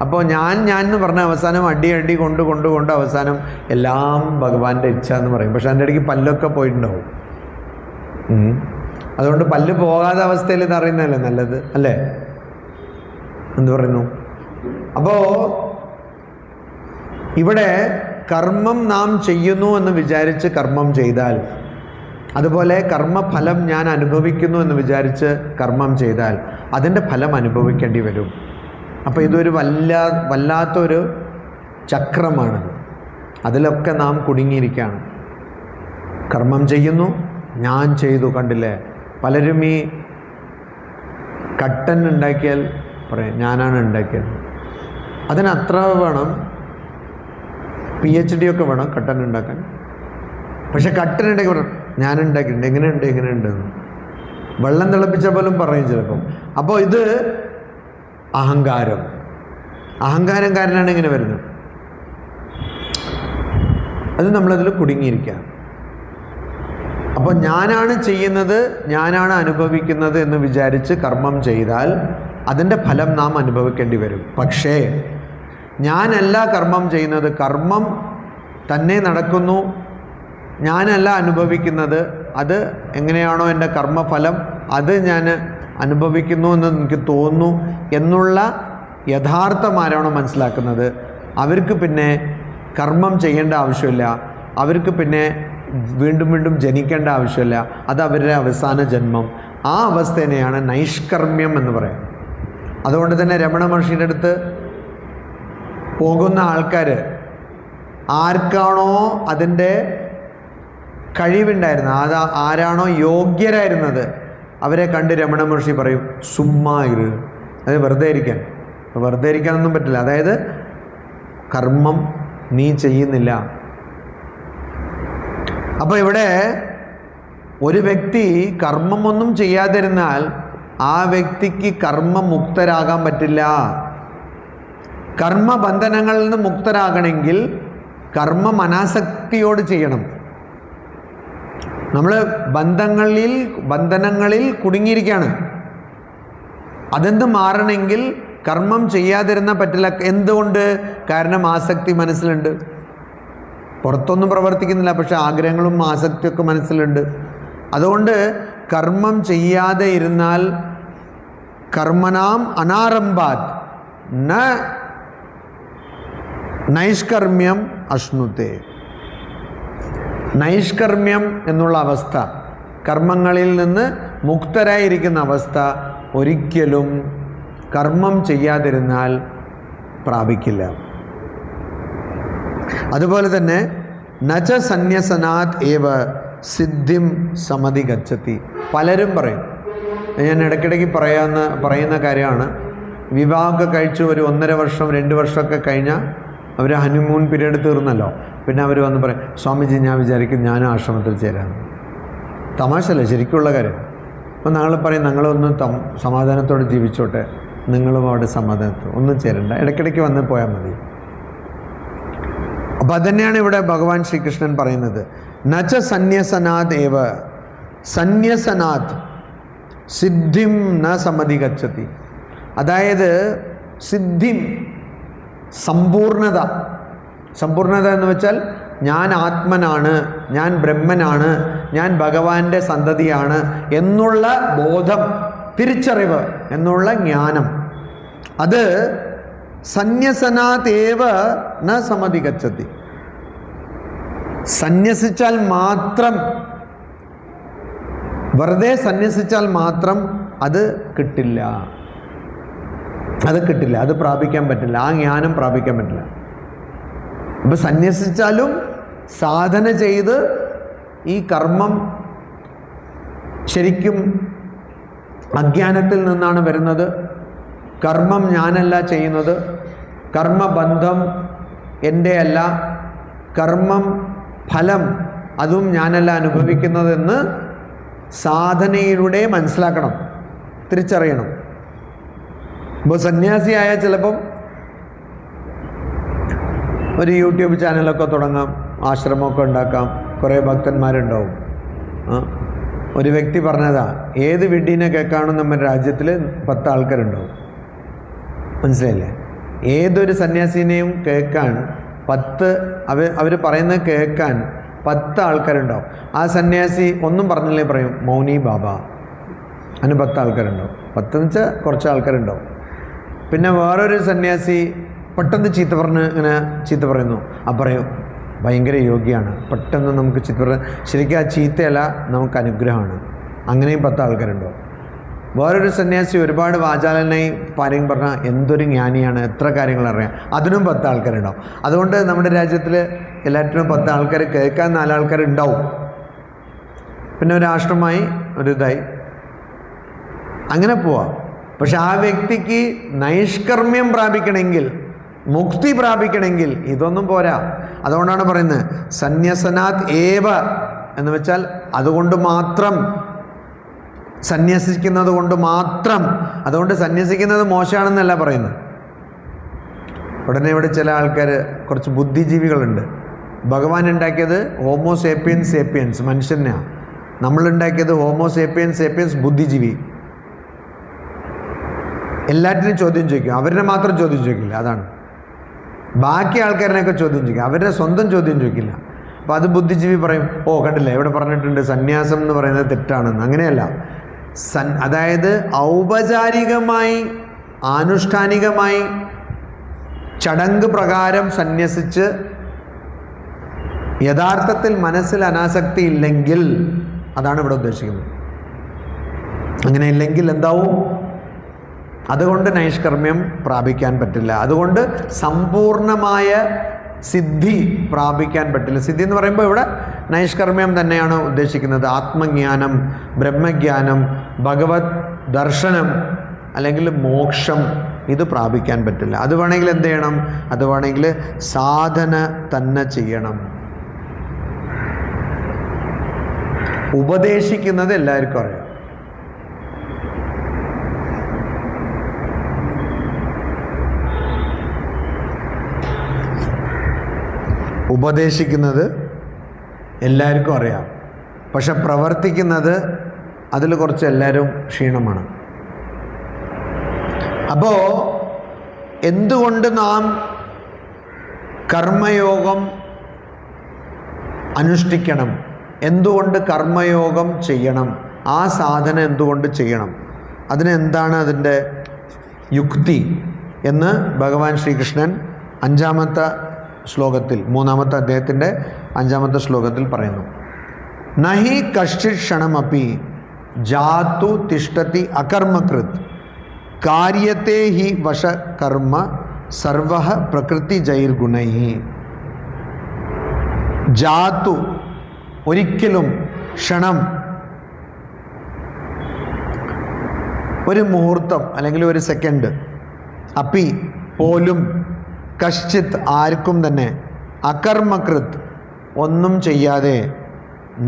അപ്പോൾ ഞാൻ എന്ന് പറഞ്ഞാൽ അവസാനം അടി കൊണ്ട് അവസാനം എല്ലാം ഭഗവാന്റെ ഇച്ഛ എന്ന് പറയും. പക്ഷെ അതിൻ്റെ ഇടയ്ക്ക് പല്ലൊക്കെ പോയിട്ടുണ്ടാവും. അതുകൊണ്ട് പല്ല് പോകാത്ത അവസ്ഥയിൽ ഇത് അറിയുന്നതല്ലേ നല്ലത്, അല്ലേ? എന്ത് പറയുന്നു? അപ്പോൾ ഇവിടെ കർമ്മം നാം ചെയ്യുന്നു എന്ന് വിചാരിച്ച് കർമ്മം ചെയ്താൽ, അതുപോലെ കർമ്മഫലം ഞാൻ അനുഭവിക്കുന്നു എന്ന് വിചാരിച്ച് കർമ്മം ചെയ്താൽ അതിൻ്റെ ഫലം അനുഭവിക്കേണ്ടി വരും. അപ്പോൾ ഇതൊരു വല്ലാത്തൊരു ചക്രമാണത്. അതിലൊക്കെ നാം കുടുങ്ങിയിരിക്കുകയാണ്. കർമ്മം ചെയ്യുന്നു, ഞാൻ ചെയ്തു. കണ്ടില്ലേ, പലരും ഈ കട്ടൻ ഉണ്ടാക്കിയാൽ പറയും ഞാനാണ് ഉണ്ടാക്കിയത്. അതിനത്ര വേണം, PhD ഒക്കെ വേണം കട്ടൻ ഉണ്ടാക്കാൻ. പക്ഷെ കട്ടൻ ഉണ്ടാക്കി പറയും ഞാൻ ഉണ്ടാക്കിയിട്ടുണ്ട്, എങ്ങനെയുണ്ട് വെള്ളം തിളപ്പിച്ച പോലും പറയും ചിലപ്പം. അപ്പോൾ ഇത് അഹങ്കാരക്കാരനാണ് ഇങ്ങനെ വരുന്നത്. അത് നമ്മളതിൽ കുടുങ്ങിയിരിക്കുക. അപ്പോൾ ഞാനാണ് ചെയ്യുന്നത്, ഞാനാണ് അനുഭവിക്കുന്നത് എന്ന് വിചാരിച്ച് കർമ്മം ചെയ്താൽ അതിൻ്റെ ഫലം നാം അനുഭവിക്കേണ്ടി വരും. പക്ഷേ ഞാനല്ല കർമ്മം ചെയ്യുന്നത്, കർമ്മം തന്നെ നടക്കുന്നു, ഞാനല്ല അനുഭവിക്കുന്നത്. അത് എങ്ങനെയാണോ എൻ്റെ കർമ്മഫലം അത് ഞാൻ അനുഭവിക്കുന്നു എന്ന് എനിക്ക് തോന്നുന്നു എന്നുള്ള യഥാർത്ഥമാരാണോ മനസ്സിലാക്കുന്നത്, അവർക്ക് പിന്നെ കർമ്മം ചെയ്യേണ്ട ആവശ്യമില്ല, അവർക്ക് പിന്നെ വീണ്ടും ജനിക്കേണ്ട ആവശ്യമില്ല. അത് അവരുടെ അവസാന ജന്മം. ആ അവസ്ഥേനെയാണ് നൈഷ്കർമ്മ്യം എന്ന് പറയാം. അതുകൊണ്ട് തന്നെ രമണ മഹർഷിയുടെ അടുത്ത് പോകുന്ന ആൾക്കാർ ആർക്കാണോ അതിൻ്റെ കഴിവുണ്ടായിരുന്നത്, അത് ആരാണോ യോഗ്യരായിരുന്നത് അവരെ കണ്ട് രമണ മഹർഷി പറയും സുമ്മാ ഇരു, അത് വെറുതെ ഇരിക്കാനൊന്നും പറ്റില്ല. അതായത് കർമ്മം നീ ചെയ്യുന്നില്ല. അപ്പോൾ ഇവിടെ ഒരു വ്യക്തി കർമ്മമൊന്നും ചെയ്യാതിരുന്നാൽ ആ വ്യക്തിക്ക് കർമ്മമുക്തരാകാൻ പറ്റില്ല. കർമ്മബന്ധനങ്ങളിൽ നിന്ന് മുക്തരാകണമെങ്കിൽ കർമ്മം അനാസക്തിയോട് ചെയ്യണം. നമ്മൾ ബന്ധനങ്ങളിൽ കുടുങ്ങിയിരിക്കുകയാണ്. അതെന്ത് മാറണമെങ്കിൽ കർമ്മം ചെയ്യാതിരുന്നാൽ പറ്റില്ല. എന്തുകൊണ്ട്? കാരണം ആസക്തി മനസ്സിലുണ്ട്. പുറത്തൊന്നും പ്രവർത്തിക്കുന്നില്ല, പക്ഷെ ആഗ്രഹങ്ങളും ആസക്തിയൊക്കെ മനസ്സിലുണ്ട്. അതുകൊണ്ട് കർമ്മം ചെയ്യാതെ ഇരുന്നാൽ കർമ്മനാം അനാരംഭാത് നൈഷ്കർമ്മ്യം അശ്നുതേ. നൈഷ്കർമ്മ്യം എന്നുള്ള അവസ്ഥ, കർമ്മങ്ങളിൽ നിന്ന് മുക്തരായിരിക്കുന്ന അവസ്ഥ ഒരിക്കലും കർമ്മം ചെയ്യാതിരുന്നാൽ പ്രാപിക്കില്ല. അതുപോലെ തന്നെ നച സന്യസനാത് ഏവ സിദ്ധിം സമധി ഗച്ഛതി. പലരും പറയും, ഞാൻ ഇടയ്ക്കിടയ്ക്ക് പറയുന്ന കാര്യമാണ്, വിവാഹമൊക്കെ കഴിച്ച് ഒരു 1.5 വർഷം 2 വർഷമൊക്കെ കഴിഞ്ഞാൽ അവർ ഹണിമൂൺ പീരീഡ് തീർന്നല്ലോ, പിന്നെ അവർ വന്ന് പറയും സ്വാമിജി ഞാൻ വിചാരിക്കും ഞാനും ആശ്രമത്തിൽ ചേരാമെന്ന്. തമാശല്ലേ, ശരിക്കുള്ള കാര്യം. അപ്പോൾ ഞങ്ങൾ പറയും ഞങ്ങളൊന്ന് സമാധാനത്തോടെ ജീവിച്ചോട്ടെ, നിങ്ങളും അവിടെ സമാധാനത്തോടെ ഒന്നും ചേരണ്ട, ഇടയ്ക്കിടയ്ക്ക് വന്ന് പോയാൽ മതി. അപ്പം അതുതന്നെയാണ് ഇവിടെ ഭഗവാൻ ശ്രീകൃഷ്ണൻ പറയുന്നത്. നച സന്യസനാത് ഏവ, സന്യസനാത് സിദ്ധിം ന സമധി ഗച്ഛതി. അതായത് സിദ്ധിം, സമ്പൂർണത എന്ന് വെച്ചാൽ ഞാൻ ആത്മനാണ്, ഞാൻ ബ്രഹ്മനാണ്, ഞാൻ ഭഗവാന്റെ സന്തതിയാണ് എന്നുള്ള ബോധം, തിരിച്ചറിവ് എന്നുള്ള ജ്ഞാനം, അത് സന്യസനാതേവ ന സമധിഗച്ഛതി. സന്യസിച്ചാൽ മാത്രം, വെറുതെ സന്യസിച്ചാൽ മാത്രം അത് കിട്ടില്ല, അത് പ്രാപിക്കാൻ പറ്റില്ല, ആ ജ്ഞാനം പ്രാപിക്കാൻ പറ്റില്ല. അപ്പം സന്യസിച്ചാലും സാധന ചെയ്ത് ഈ കർമ്മം ശരിക്കും അജ്ഞാനത്തിൽ നിന്നാണ് വരുന്നത്. കർമ്മം ഞാനല്ല ചെയ്യുന്നത്, കർമ്മബന്ധം എൻ്റെ അല്ല, കർമ്മം ഫലം അതും ഞാനല്ല അനുഭവിക്കുന്നതെന്ന് സാധനയിലൂടെ മനസ്സിലാക്കണം, തിരിച്ചറിയണം. ഇപ്പോൾ സന്യാസിയായ ചിലപ്പം ഒരു യൂട്യൂബ് ചാനലൊക്കെ തുടങ്ങാം, ആശ്രമമൊക്കെ ഉണ്ടാക്കാം, കുറേ ഭക്തന്മാരുണ്ടാവും. ഒരു വ്യക്തി പറഞ്ഞതാ, ഏത് വിഡ്ഢീനെ കേൾക്കാനും നമ്മുടെ രാജ്യത്തിൽ 10 ആൾക്കാരുണ്ടാവും. മനസ്സിലായില്ലേ? ഏതൊരു സന്യാസിനെയും കേൾക്കാൻ 10 അവർ പറയുന്നത് കേൾക്കാൻ 10 ആൾക്കാരുണ്ടാവും. ആ സന്യാസി ഒന്നും പറഞ്ഞില്ലേ പറയും മൗനി ബാബ, അതിന് 10 ആൾക്കാരുണ്ടാവും. 10 എന്ന് വെച്ചാൽ കുറച്ച് ആൾക്കാരുണ്ടാവും. പിന്നെ വേറൊരു സന്യാസി പെട്ടെന്ന് ഇങ്ങനെ ചീത്ത പറയുന്നു, പറയും ഭയങ്കര യോഗ്യമാണ്, പെട്ടെന്ന് നമുക്ക് ചീത്ത പറയാം. ശരിക്കും ആ ചീത്തയല്ല, നമുക്ക് അനുഗ്രഹമാണ്. അങ്ങനെയും 10 ആൾക്കാരുണ്ടാവും. വേറൊരു സന്യാസി ഒരുപാട് വാചാലനായി പാര്യം പറഞ്ഞാൽ എന്തൊരു ജ്ഞാനിയാണ്, എത്ര കാര്യങ്ങൾ അറിയാം, അതിനും 10 ആൾക്കാരുണ്ടാവും. അതുകൊണ്ട് നമ്മുടെ രാജ്യത്തിൽ എല്ലാറ്റിനും 10 ആൾക്കാർ, കേൾക്കാൻ 4 ആൾക്കാരുണ്ടാവും. പിന്നെ ഒരു ആശ്രമമായി ഒരു ഇതായി അങ്ങനെ പോവാം. പക്ഷെ ആ വ്യക്തിക്ക് നൈഷ്കർമ്മ്യം പ്രാപിക്കണമെങ്കിൽ, മുക്തി പ്രാപിക്കണമെങ്കിൽ ഇതൊന്നും പോരാ. അതുകൊണ്ടാണ് പറയുന്നത് സന്യസനാത് ഏവ എന്ന് വെച്ചാൽ അതുകൊണ്ട് മാത്രം, സന്യസിക്കുന്നത് കൊണ്ട് മാത്രം. അതുകൊണ്ട് സന്യസിക്കുന്നത് മോശമാണെന്നല്ല പറയുന്നത്. ഉടനെ ഇവിടെ ചില ആൾക്കാർ, കുറച്ച് ബുദ്ധിജീവികളുണ്ട്, ഭഗവാൻ ഉണ്ടാക്കിയത് ഹോമോ സേപ്പിയൻസ് സേപ്പിയൻസ് മനുഷ്യനെയാണ്, നമ്മളുണ്ടാക്കിയത് ഹോമോ സേപ്പിയൻസ് സേപ്പിയൻസ് ബുദ്ധിജീവി. എല്ലാറ്റിനും ചോദ്യം ചോദിക്കും, അവരെ മാത്രം ചോദ്യം ചോദിക്കില്ല. അതാണ് ബാക്കി ആൾക്കാരിനെയൊക്കെ ചോദ്യം ചോദിക്കുക, അവരുടെ സ്വന്തം ചോദ്യം ചോദിക്കില്ല. അപ്പോൾ അത് ബുദ്ധിജീവി പറയും, ഓ കണ്ടില്ലേ ഇവിടെ പറഞ്ഞിട്ടുണ്ട് സന്യാസം എന്ന് പറയുന്നത് തെറ്റാണെന്ന്. അങ്ങനെയല്ല. അതായത് ഔപചാരികമായി ആനുഷ്ഠാനികമായി ചടങ്ങ് പ്രകാരം സന്യസിച്ച് യഥാർത്ഥത്തിൽ മനസ്സിൽ അനാസക്തി ഇല്ലെങ്കിൽ, അതാണ് ഇവിടെ ഉദ്ദേശിക്കുന്നത്. അങ്ങനെ ഇല്ലെങ്കിൽ എന്താവും? അതുകൊണ്ട് നൈഷ്കർമ്മ്യം പ്രാപിക്കാൻ പറ്റില്ല. അതുകൊണ്ട് സമ്പൂർണമായ സിദ്ധി പ്രാപിക്കാൻ പറ്റില്ല. സിദ്ധി എന്ന് പറയുമ്പോൾ ഇവിടെ നൈഷ്കർമ്മ്യം തന്നെയാണ് ഉദ്ദേശിക്കുന്നത്. ആത്മജ്ഞാനം, ബ്രഹ്മജ്ഞാനം, ഭഗവത് ദർശനം അല്ലെങ്കിൽ മോക്ഷം, ഇത് പ്രാപിക്കാൻ പറ്റില്ല. അത് വേണമെങ്കിൽ എന്ത് ചെയ്യണം? അത് വേണമെങ്കിൽ സാധന തന്നെ ചെയ്യണം. ഉപദേശിക്കുന്നത് എല്ലാവർക്കും അറിയാം. ഉപദേശിക്കുന്നത് എല്ലാവർക്കും അറിയാം. പക്ഷെ പ്രവർത്തിക്കുന്നത് അതിൽ കുറച്ച് എല്ലാവരും ക്ഷീണമാണ്. അപ്പോൾ എന്തുകൊണ്ട് നാം കർമ്മയോഗം അനുഷ്ഠിക്കണം? എന്തുകൊണ്ട് കർമ്മയോഗം ചെയ്യണം? ആ സാധന എന്തുകൊണ്ട് ചെയ്യണം? അതിനെന്താണ് അതിൻ്റെ യുക്തി എന്ന് ഭഗവാൻ ശ്രീകൃഷ്ണൻ 5-ാമത്തെ ശ്ലോകത്തിൽ, 3-ാമത്തെ അധ്യായത്തിൻ്റെ 5-ാമത്തെ ശ്ലോകത്തിൽ പറയുന്നു. നഹി കശ്ചിത് ക്ഷണമപി ജാതു തിഷ്ഠതി അകർമ്മകൃത് കാര്യത്തെ ഹി വശ കർമ്മ സർവഃ പ്രകൃതി ജൈർഗുണൈ. ജാതു ഒരിക്കലും, ക്ഷണം ഒരു മുഹൂർത്തം അല്ലെങ്കിൽ ഒരു സെക്കൻഡ്, അപ്പി പോലും, കശ്ചിത് ആർക്കും തന്നെ, അകർമ്മകൃത് ഒന്നും ചെയ്യാതെ,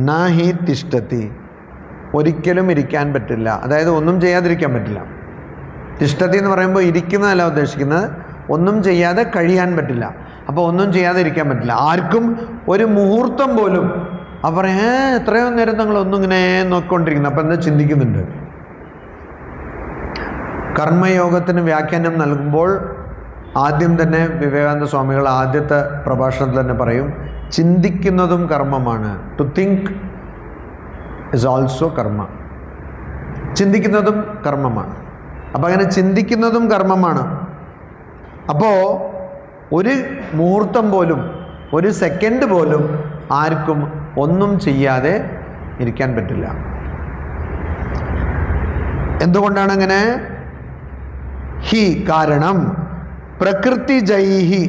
നഹി തിഷ്ഠതി ഒരിക്കലും ഇരിക്കാൻ പറ്റില്ല. അതായത് ഒന്നും ചെയ്യാതിരിക്കാൻ പറ്റില്ല. തിഷ്ഠതി എന്ന് പറയുമ്പോൾ ഇരിക്കുന്നതല്ല ഉദ്ദേശിക്കുന്നത്, ഒന്നും ചെയ്യാതെ കഴിയാൻ പറ്റില്ല. അപ്പോൾ ഒന്നും ചെയ്യാതെ ഇരിക്കാൻ പറ്റില്ല ആർക്കും, ഒരു മുഹൂർത്തം പോലും. അപ്പോൾ പറയാം എത്രയോ നേരം നിങ്ങൾ ഒന്നും ഇങ്ങനെ നോക്കിക്കൊണ്ടിരിക്കുന്നു. അപ്പം എന്താ ചിന്തിക്കുന്നുണ്ട്? കർമ്മയോഗത്തിന് വ്യാഖ്യാനം നൽകുമ്പോൾ ആദ്യം തന്നെ വിവേകാനന്ദ സ്വാമികൾ ആദ്യത്തെ പ്രഭാഷണത്തിൽ തന്നെ പറയും, ചിന്തിക്കുന്നതും കർമ്മമാണ്. ടു തിങ്ക് ഇസ് ഓൾസോ കർമ്മ. ചിന്തിക്കുന്നതും കർമ്മമാണ്. അപ്പം അങ്ങനെ ചിന്തിക്കുന്നതും കർമ്മമാണ്. അപ്പോൾ ഒരു മുഹൂർത്തം പോലും, ഒരു സെക്കൻഡ് പോലും ആർക്കും ഒന്നും ചെയ്യാതെ ഇരിക്കാൻ പറ്റില്ല. എന്തുകൊണ്ടാണ് അങ്ങനെ? ഹി കാരണം പ്രകൃതി ജൈഹി,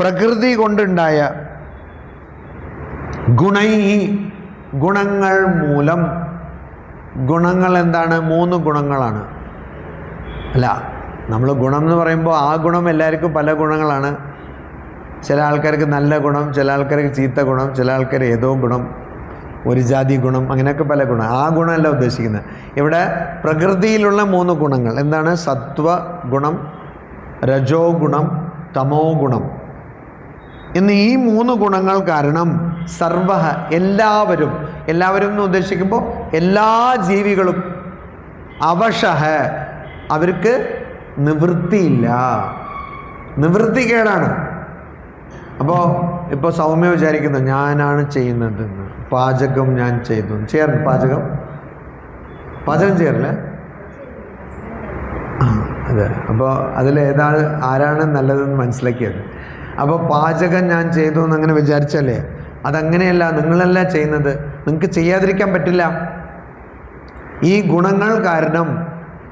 പ്രകൃതി കൊണ്ടുണ്ടായ, ഗുണൈഹി ഗുണങ്ങൾ മൂലം. ഗുണങ്ങൾ എന്താണ്? 3 ഗുണങ്ങളാണ്. അല്ല, നമ്മൾ ഗുണം എന്ന് പറയുമ്പോൾ ആ ഗുണം എല്ലാവർക്കും പല ഗുണങ്ങളാണ്. ചില ആൾക്കാർക്ക് നല്ല ഗുണം, ചില ആൾക്കാർക്ക് ചീത്ത ഗുണം, ചില ആൾക്കാർ ഏതോ ഗുണം, ഒരു ജാതി ഗുണം, അങ്ങനെയൊക്കെ പല ഗുണം. ആ ഗുണമല്ല ഉദ്ദേശിക്കുന്നത്. ഇവിടെ പ്രകൃതിയിലുള്ള 3 ഗുണങ്ങൾ എന്താണ്? സത്വ ഗുണം, രജോ ഗുണം, തമോ ഗുണം എന്നീ 3 ഗുണങ്ങൾ കാരണം സർവ എല്ലാവരും, എല്ലാവരും എന്ന് ഉദ്ദേശിക്കുമ്പോൾ എല്ലാ ജീവികളും, അവശഃ അവർക്ക് നിവൃത്തിയില്ല, നിവൃത്തികേടാണ്. ഇപ്പോൾ സൗമ്യ വിചാരിക്കുന്നു ഞാനാണ് ചെയ്യുന്നതെന്ന്, പാചകം ഞാൻ ചെയ്തു. ചെയ്യാറുണ്ട് പാചകം ചെയ്യാറില്ലേ? അതെ. അപ്പോൾ ആരാണ് നല്ലതെന്ന് മനസ്സിലാക്കിയത്. അപ്പോൾ പാചകം ഞാൻ ചെയ്തു എന്നങ്ങനെ വിചാരിച്ചല്ലേ? അതങ്ങനെയല്ല, നിങ്ങളല്ല ചെയ്യുന്നത്. നിങ്ങൾക്ക് ചെയ്യാതിരിക്കാൻ പറ്റില്ല. ഈ ഗുണങ്ങൾ കാരണം,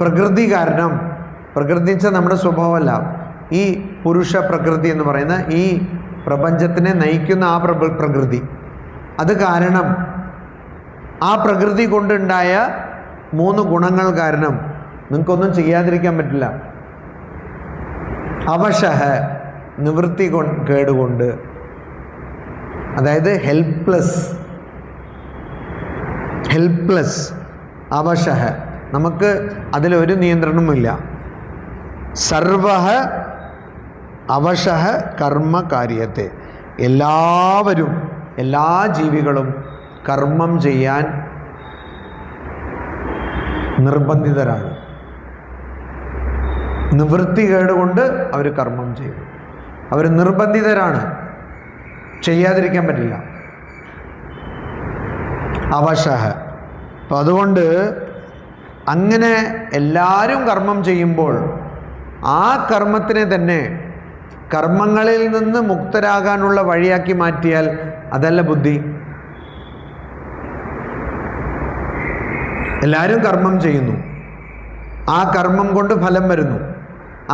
പ്രകൃതി കാരണം, പ്രകൃതി വെച്ചാൽ നമ്മുടെ സ്വഭാവമല്ല, ഈ പുരുഷ പ്രകൃതി എന്ന് പറയുന്ന ഈ പ്രപഞ്ചത്തിനെ നയിക്കുന്ന ആ പ്രകൃതി, അത് കാരണം, ആ പ്രകൃതി കൊണ്ടുണ്ടായ 3 ഗുണങ്ങൾ കാരണം നിങ്ങൾക്കൊന്നും ചെയ്യാതിരിക്കാൻ പറ്റില്ല. അവശഃ നിവൃത്തി കേടുകൊണ്ട്, അതായത് ഹെൽപ്ലെസ് അവശഃ, നമുക്ക് അതിലൊരു നിയന്ത്രണവുമില്ല. സർവഃ അവശഃ കർമ്മകാര്യത്തെ, എല്ലാവരും, എല്ലാ ജീവികളും കർമ്മം ചെയ്യാൻ നിർബന്ധിതരാണ്. നിവൃത്തികേട് കൊണ്ട് അവർ കർമ്മം ചെയ്യും. അവർ നിർബന്ധിതരാണ്, ചെയ്യാതിരിക്കാൻ പറ്റില്ല. അവശഃ. അപ്പം അതുകൊണ്ട് അങ്ങനെ എല്ലാവരും കർമ്മം ചെയ്യുമ്പോൾ ആ കർമ്മത്തിനെ തന്നെ കർമ്മങ്ങളിൽ നിന്ന് മുക്തരാകാനുള്ള വഴിയാക്കി മാറ്റിയാൽ അതല്ല ബുദ്ധി. എല്ലാവരും കർമ്മം ചെയ്യുന്നു, ആ കർമ്മം കൊണ്ട് ഫലം വരുന്നു,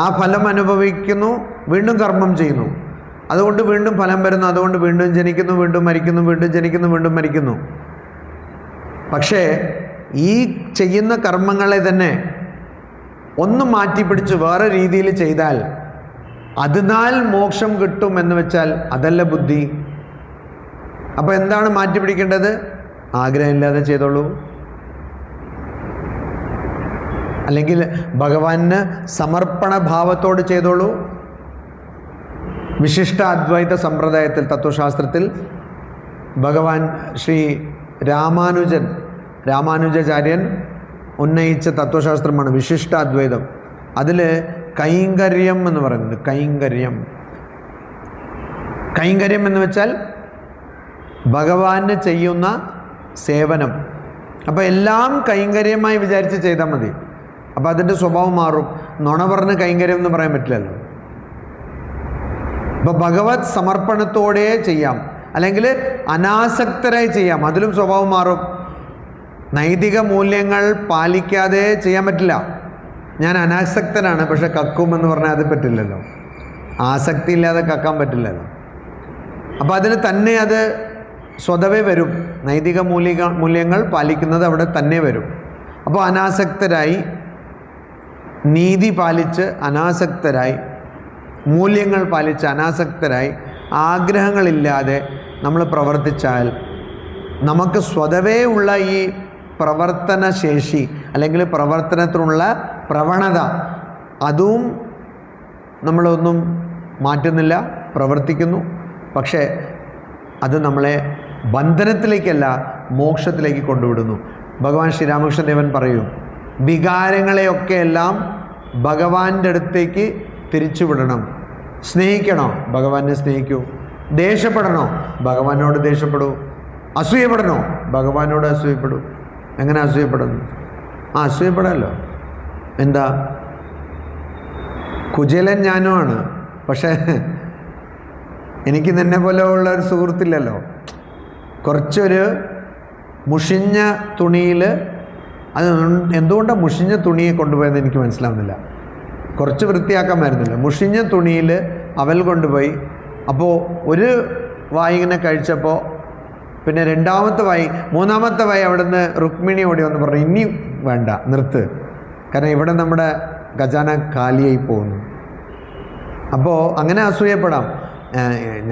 ആ ഫലം അനുഭവിക്കുന്നു, വീണ്ടും കർമ്മം ചെയ്യുന്നു, അതുകൊണ്ട് വീണ്ടും ഫലം വരുന്നു, അതുകൊണ്ട് വീണ്ടും ജനിക്കുന്നു, വീണ്ടും മരിക്കുന്നു, വീണ്ടും ജനിക്കുന്നു, വീണ്ടും മരിക്കുന്നു. പക്ഷേ ഈ ചെയ്യുന്ന കർമ്മങ്ങളെ തന്നെ ഒന്ന് മാറ്റിപ്പിടിച്ച് വേറെ രീതിയിൽ ചെയ്താൽ അതിനാൽ മോക്ഷം കിട്ടും എന്ന് വെച്ചാൽ അതല്ല ബുദ്ധി. അപ്പോൾ എന്താണ് മാറ്റിപ്പിടിക്കേണ്ടത്? ആഗ്രഹമില്ലാതെ ചെയ്തോളൂ, അല്ലെങ്കിൽ ഭഗവാന് സമർപ്പണ ഭാവത്തോട് ചെയ്തോളൂ. വിശിഷ്ട അദ്വൈത സമ്പ്രദായത്തിൽ, തത്വശാസ്ത്രത്തിൽ ഭഗവാൻ ശ്രീ രാമാനുജാചാര്യൻ ഉന്നയിച്ച തത്വശാസ്ത്രമാണ് വിശിഷ്ട അദ്വൈതം. അതിൽ കൈങ്കര്യം എന്ന് പറയുന്നുണ്ട്. കൈങ്കര്യം എന്ന് വെച്ചാൽ ഭഗവാന് ചെയ്യുന്ന സേവനം. അപ്പോൾ എല്ലാം കൈങ്കര്യമായി വിചാരിച്ച് ചെയ്താൽ മതി. അപ്പോൾ അതിൻ്റെ സ്വഭാവം മാറും. നുണ പറഞ്ഞ് കൈങ്കര്യം എന്ന് പറയാൻ പറ്റില്ലല്ലോ. അപ്പോൾ ഭഗവത് സമർപ്പണത്തോടെ ചെയ്യാം, അല്ലെങ്കിൽ അനാസക്തരായി ചെയ്യാം, അതിലും സ്വഭാവം മാറും. നൈതിക മൂല്യങ്ങൾ പാലിക്കാതെ ചെയ്യാൻ പറ്റില്ല. ഞാൻ അനാസക്തനാണ് പക്ഷെ കക്കുമെന്ന് പറഞ്ഞാൽ അത് പറ്റില്ലല്ലോ. ആസക്തി ഇല്ലാതെ കക്കാൻ പറ്റില്ലല്ലോ. അപ്പോൾ അതിന് തന്നെ അത് സ്വതവേ വരും. നൈതിക മൂല്യങ്ങൾ പാലിക്കുന്നത് അവിടെ തന്നെ വരും. അപ്പോൾ അനാസക്തരായി, നീതി പാലിച്ച് അനാസക്തരായി, മൂല്യങ്ങൾ പാലിച്ച് അനാസക്തരായി, ആഗ്രഹങ്ങളില്ലാതെ നമ്മൾ പ്രവർത്തിച്ചാൽ നമുക്ക് സ്വതവേ ഉള്ള ഈ പ്രവർത്തന ശേഷി അല്ലെങ്കിൽ പ്രവർത്തനത്തിനുള്ള പ്രവണത അതും നമ്മളൊന്നും മാറ്റുന്നില്ല, പ്രവർത്തിക്കുന്നു. പക്ഷേ അത് നമ്മളെ ബന്ധനത്തിലേക്കല്ല മോക്ഷത്തിലേക്ക് കൊണ്ടുവിടുന്നു. ഭഗവാൻ ശ്രീരാമകൃഷ്ണദേവൻ പറയും, വികാരങ്ങളെയൊക്കെ എല്ലാം ഭഗവാന്റെ അടുത്തേക്ക് തിരിച്ചുവിടണം. സ്നേഹിക്കണോ? ഭഗവാനെ സ്നേഹിക്കൂ. ദേഷ്യപ്പെടണോ? ഭഗവാനോട് ദേഷ്യപ്പെടൂ. അസൂയപ്പെടണോ? ഭഗവാനോട് അസൂയപ്പെടൂ. എങ്ങനെ അസൂയപ്പെടുന്നു? അസൂയപ്പെടാമല്ലോ. എന്താ? കുചേലൻ ഞാനുമാണ്, പക്ഷേ എനിക്ക് നിന്നെ പോലെ ഉള്ള ഒരു സുഹൃത്തില്ലല്ലോ. കുറച്ചൊരു മുഷിഞ്ഞ തുണിയിൽ, അത് എന്തുകൊണ്ടാണ് മുഷിഞ്ഞ തുണിയെ കൊണ്ടുപോയെന്ന് എനിക്ക് മനസ്സിലാവുന്നില്ല. കുറച്ച് വൃത്തിയാക്കാൻ വരുന്നില്ല. മുഷിഞ്ഞ തുണിയിൽ അവൽ കൊണ്ടുപോയി. അപ്പോൾ ഒരു വായി ഇങ്ങനെ കഴിച്ചപ്പോൾ പിന്നെ രണ്ടാമത്തെ വായി, മൂന്നാമത്തെ വായി അവിടുന്ന് രുക്മിണി ഓടി വന്ന് പറഞ്ഞു, ഇനി വേണ്ട, നിർത്ത്, കാരണം ഇവിടെ നമ്മുടെ ഖജാന കാലിയായി പോകുന്നു. അപ്പോൾ അങ്ങനെ അസൂയപ്പെടാം.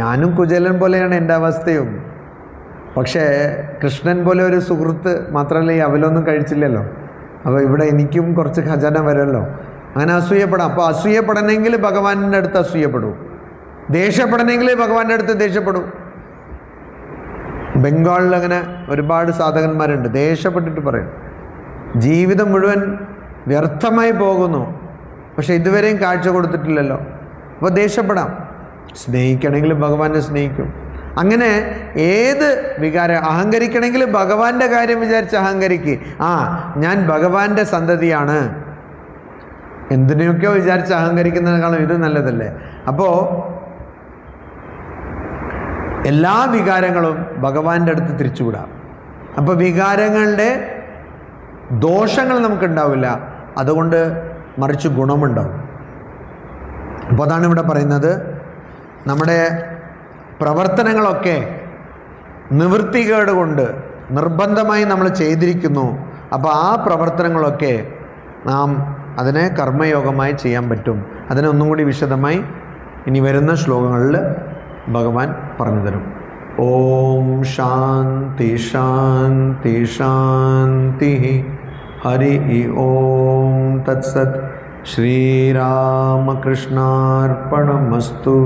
ഞാനും കുചേലൻ പോലെയാണ് എൻ്റെ അവസ്ഥയും. പക്ഷേ കൃഷ്ണൻ പോലെ ഒരു സുഹൃത്ത് മാത്രമല്ല ഈ അവലൊന്നും കഴിച്ചില്ലല്ലോ. അപ്പോൾ ഇവിടെ എനിക്കും കുറച്ച് ഖജാന വരുമല്ലോ. അങ്ങനെ അസൂയപ്പെടാം. അപ്പോൾ അസൂയപ്പെടണമെങ്കിൽ ഭഗവാന്റെ അടുത്ത് അസൂയപ്പെടൂ. ദേഷ്യപ്പെടണമെങ്കിൽ ഭഗവാന്റെ അടുത്ത് ദേഷ്യപ്പെടൂ. ബംഗാളിൽ അങ്ങനെ ഒരുപാട് സാധകന്മാരുണ്ട്. ദേഷ്യപ്പെട്ടിട്ട് പറയും, ജീവിതം മുഴുവൻ വ്യർത്ഥമായി പോകുന്നു, പക്ഷെ ഇതുവരെയും കാഴ്ച കൊടുത്തിട്ടില്ലല്ലോ. അപ്പോൾ ദേഷ്യപ്പെടാം. സ്നേഹിക്കണമെങ്കിൽ ഭഗവാനെ സ്നേഹിക്കും. അങ്ങനെ ഏത് വികാരം, അഹങ്കരിക്കണമെങ്കിൽ ഭഗവാന്റെ കാര്യം വിചാരിച്ച് അഹങ്കരിക്കുക. ഞാൻ ഭഗവാന്റെ സന്തതിയാണ്, എന്തിനെയൊക്കെയോ വിചാരിച്ച് അഹങ്കരിക്കുന്നതിനേക്കാളും ഇത് നല്ലതല്ലേ. അപ്പോൾ എല്ലാ വികാരങ്ങളും ഭഗവാന്റെ അടുത്ത് തിരിച്ചുവിടാം. അപ്പോൾ വികാരങ്ങളുടെ ദോഷങ്ങൾ നമുക്കുണ്ടാവില്ല, അതുകൊണ്ട് മറിച്ച് ഗുണമുണ്ടാവും. അപ്പോൾ അതാണ് ഇവിടെ പറയുന്നത്, നമ്മുടെ പ്രവർത്തനങ്ങളൊക്കെ നിവൃത്തികേട് കൊണ്ട് നിർബന്ധമായി നമ്മൾ ചെയ്തിരിക്കുന്നു. അപ്പോൾ ആ പ്രവർത്തനങ്ങളൊക്കെ നാം അതിനെ കർമ്മയോഗമായി ചെയ്യാൻ പറ്റും. അതിനെ ഒന്നും കൂടി വിശദമായി ഇനി വരുന്ന ശ്ലോകങ്ങളിൽ ഭഗവാൻ പറഞ്ഞു തരും. ഓം ശാന്തി ശാന്തി ശാന്തി. ഹരി ഓം തത്സത്. ശ്രീരാമകൃഷ്ണാർപ്പണമസ്തു.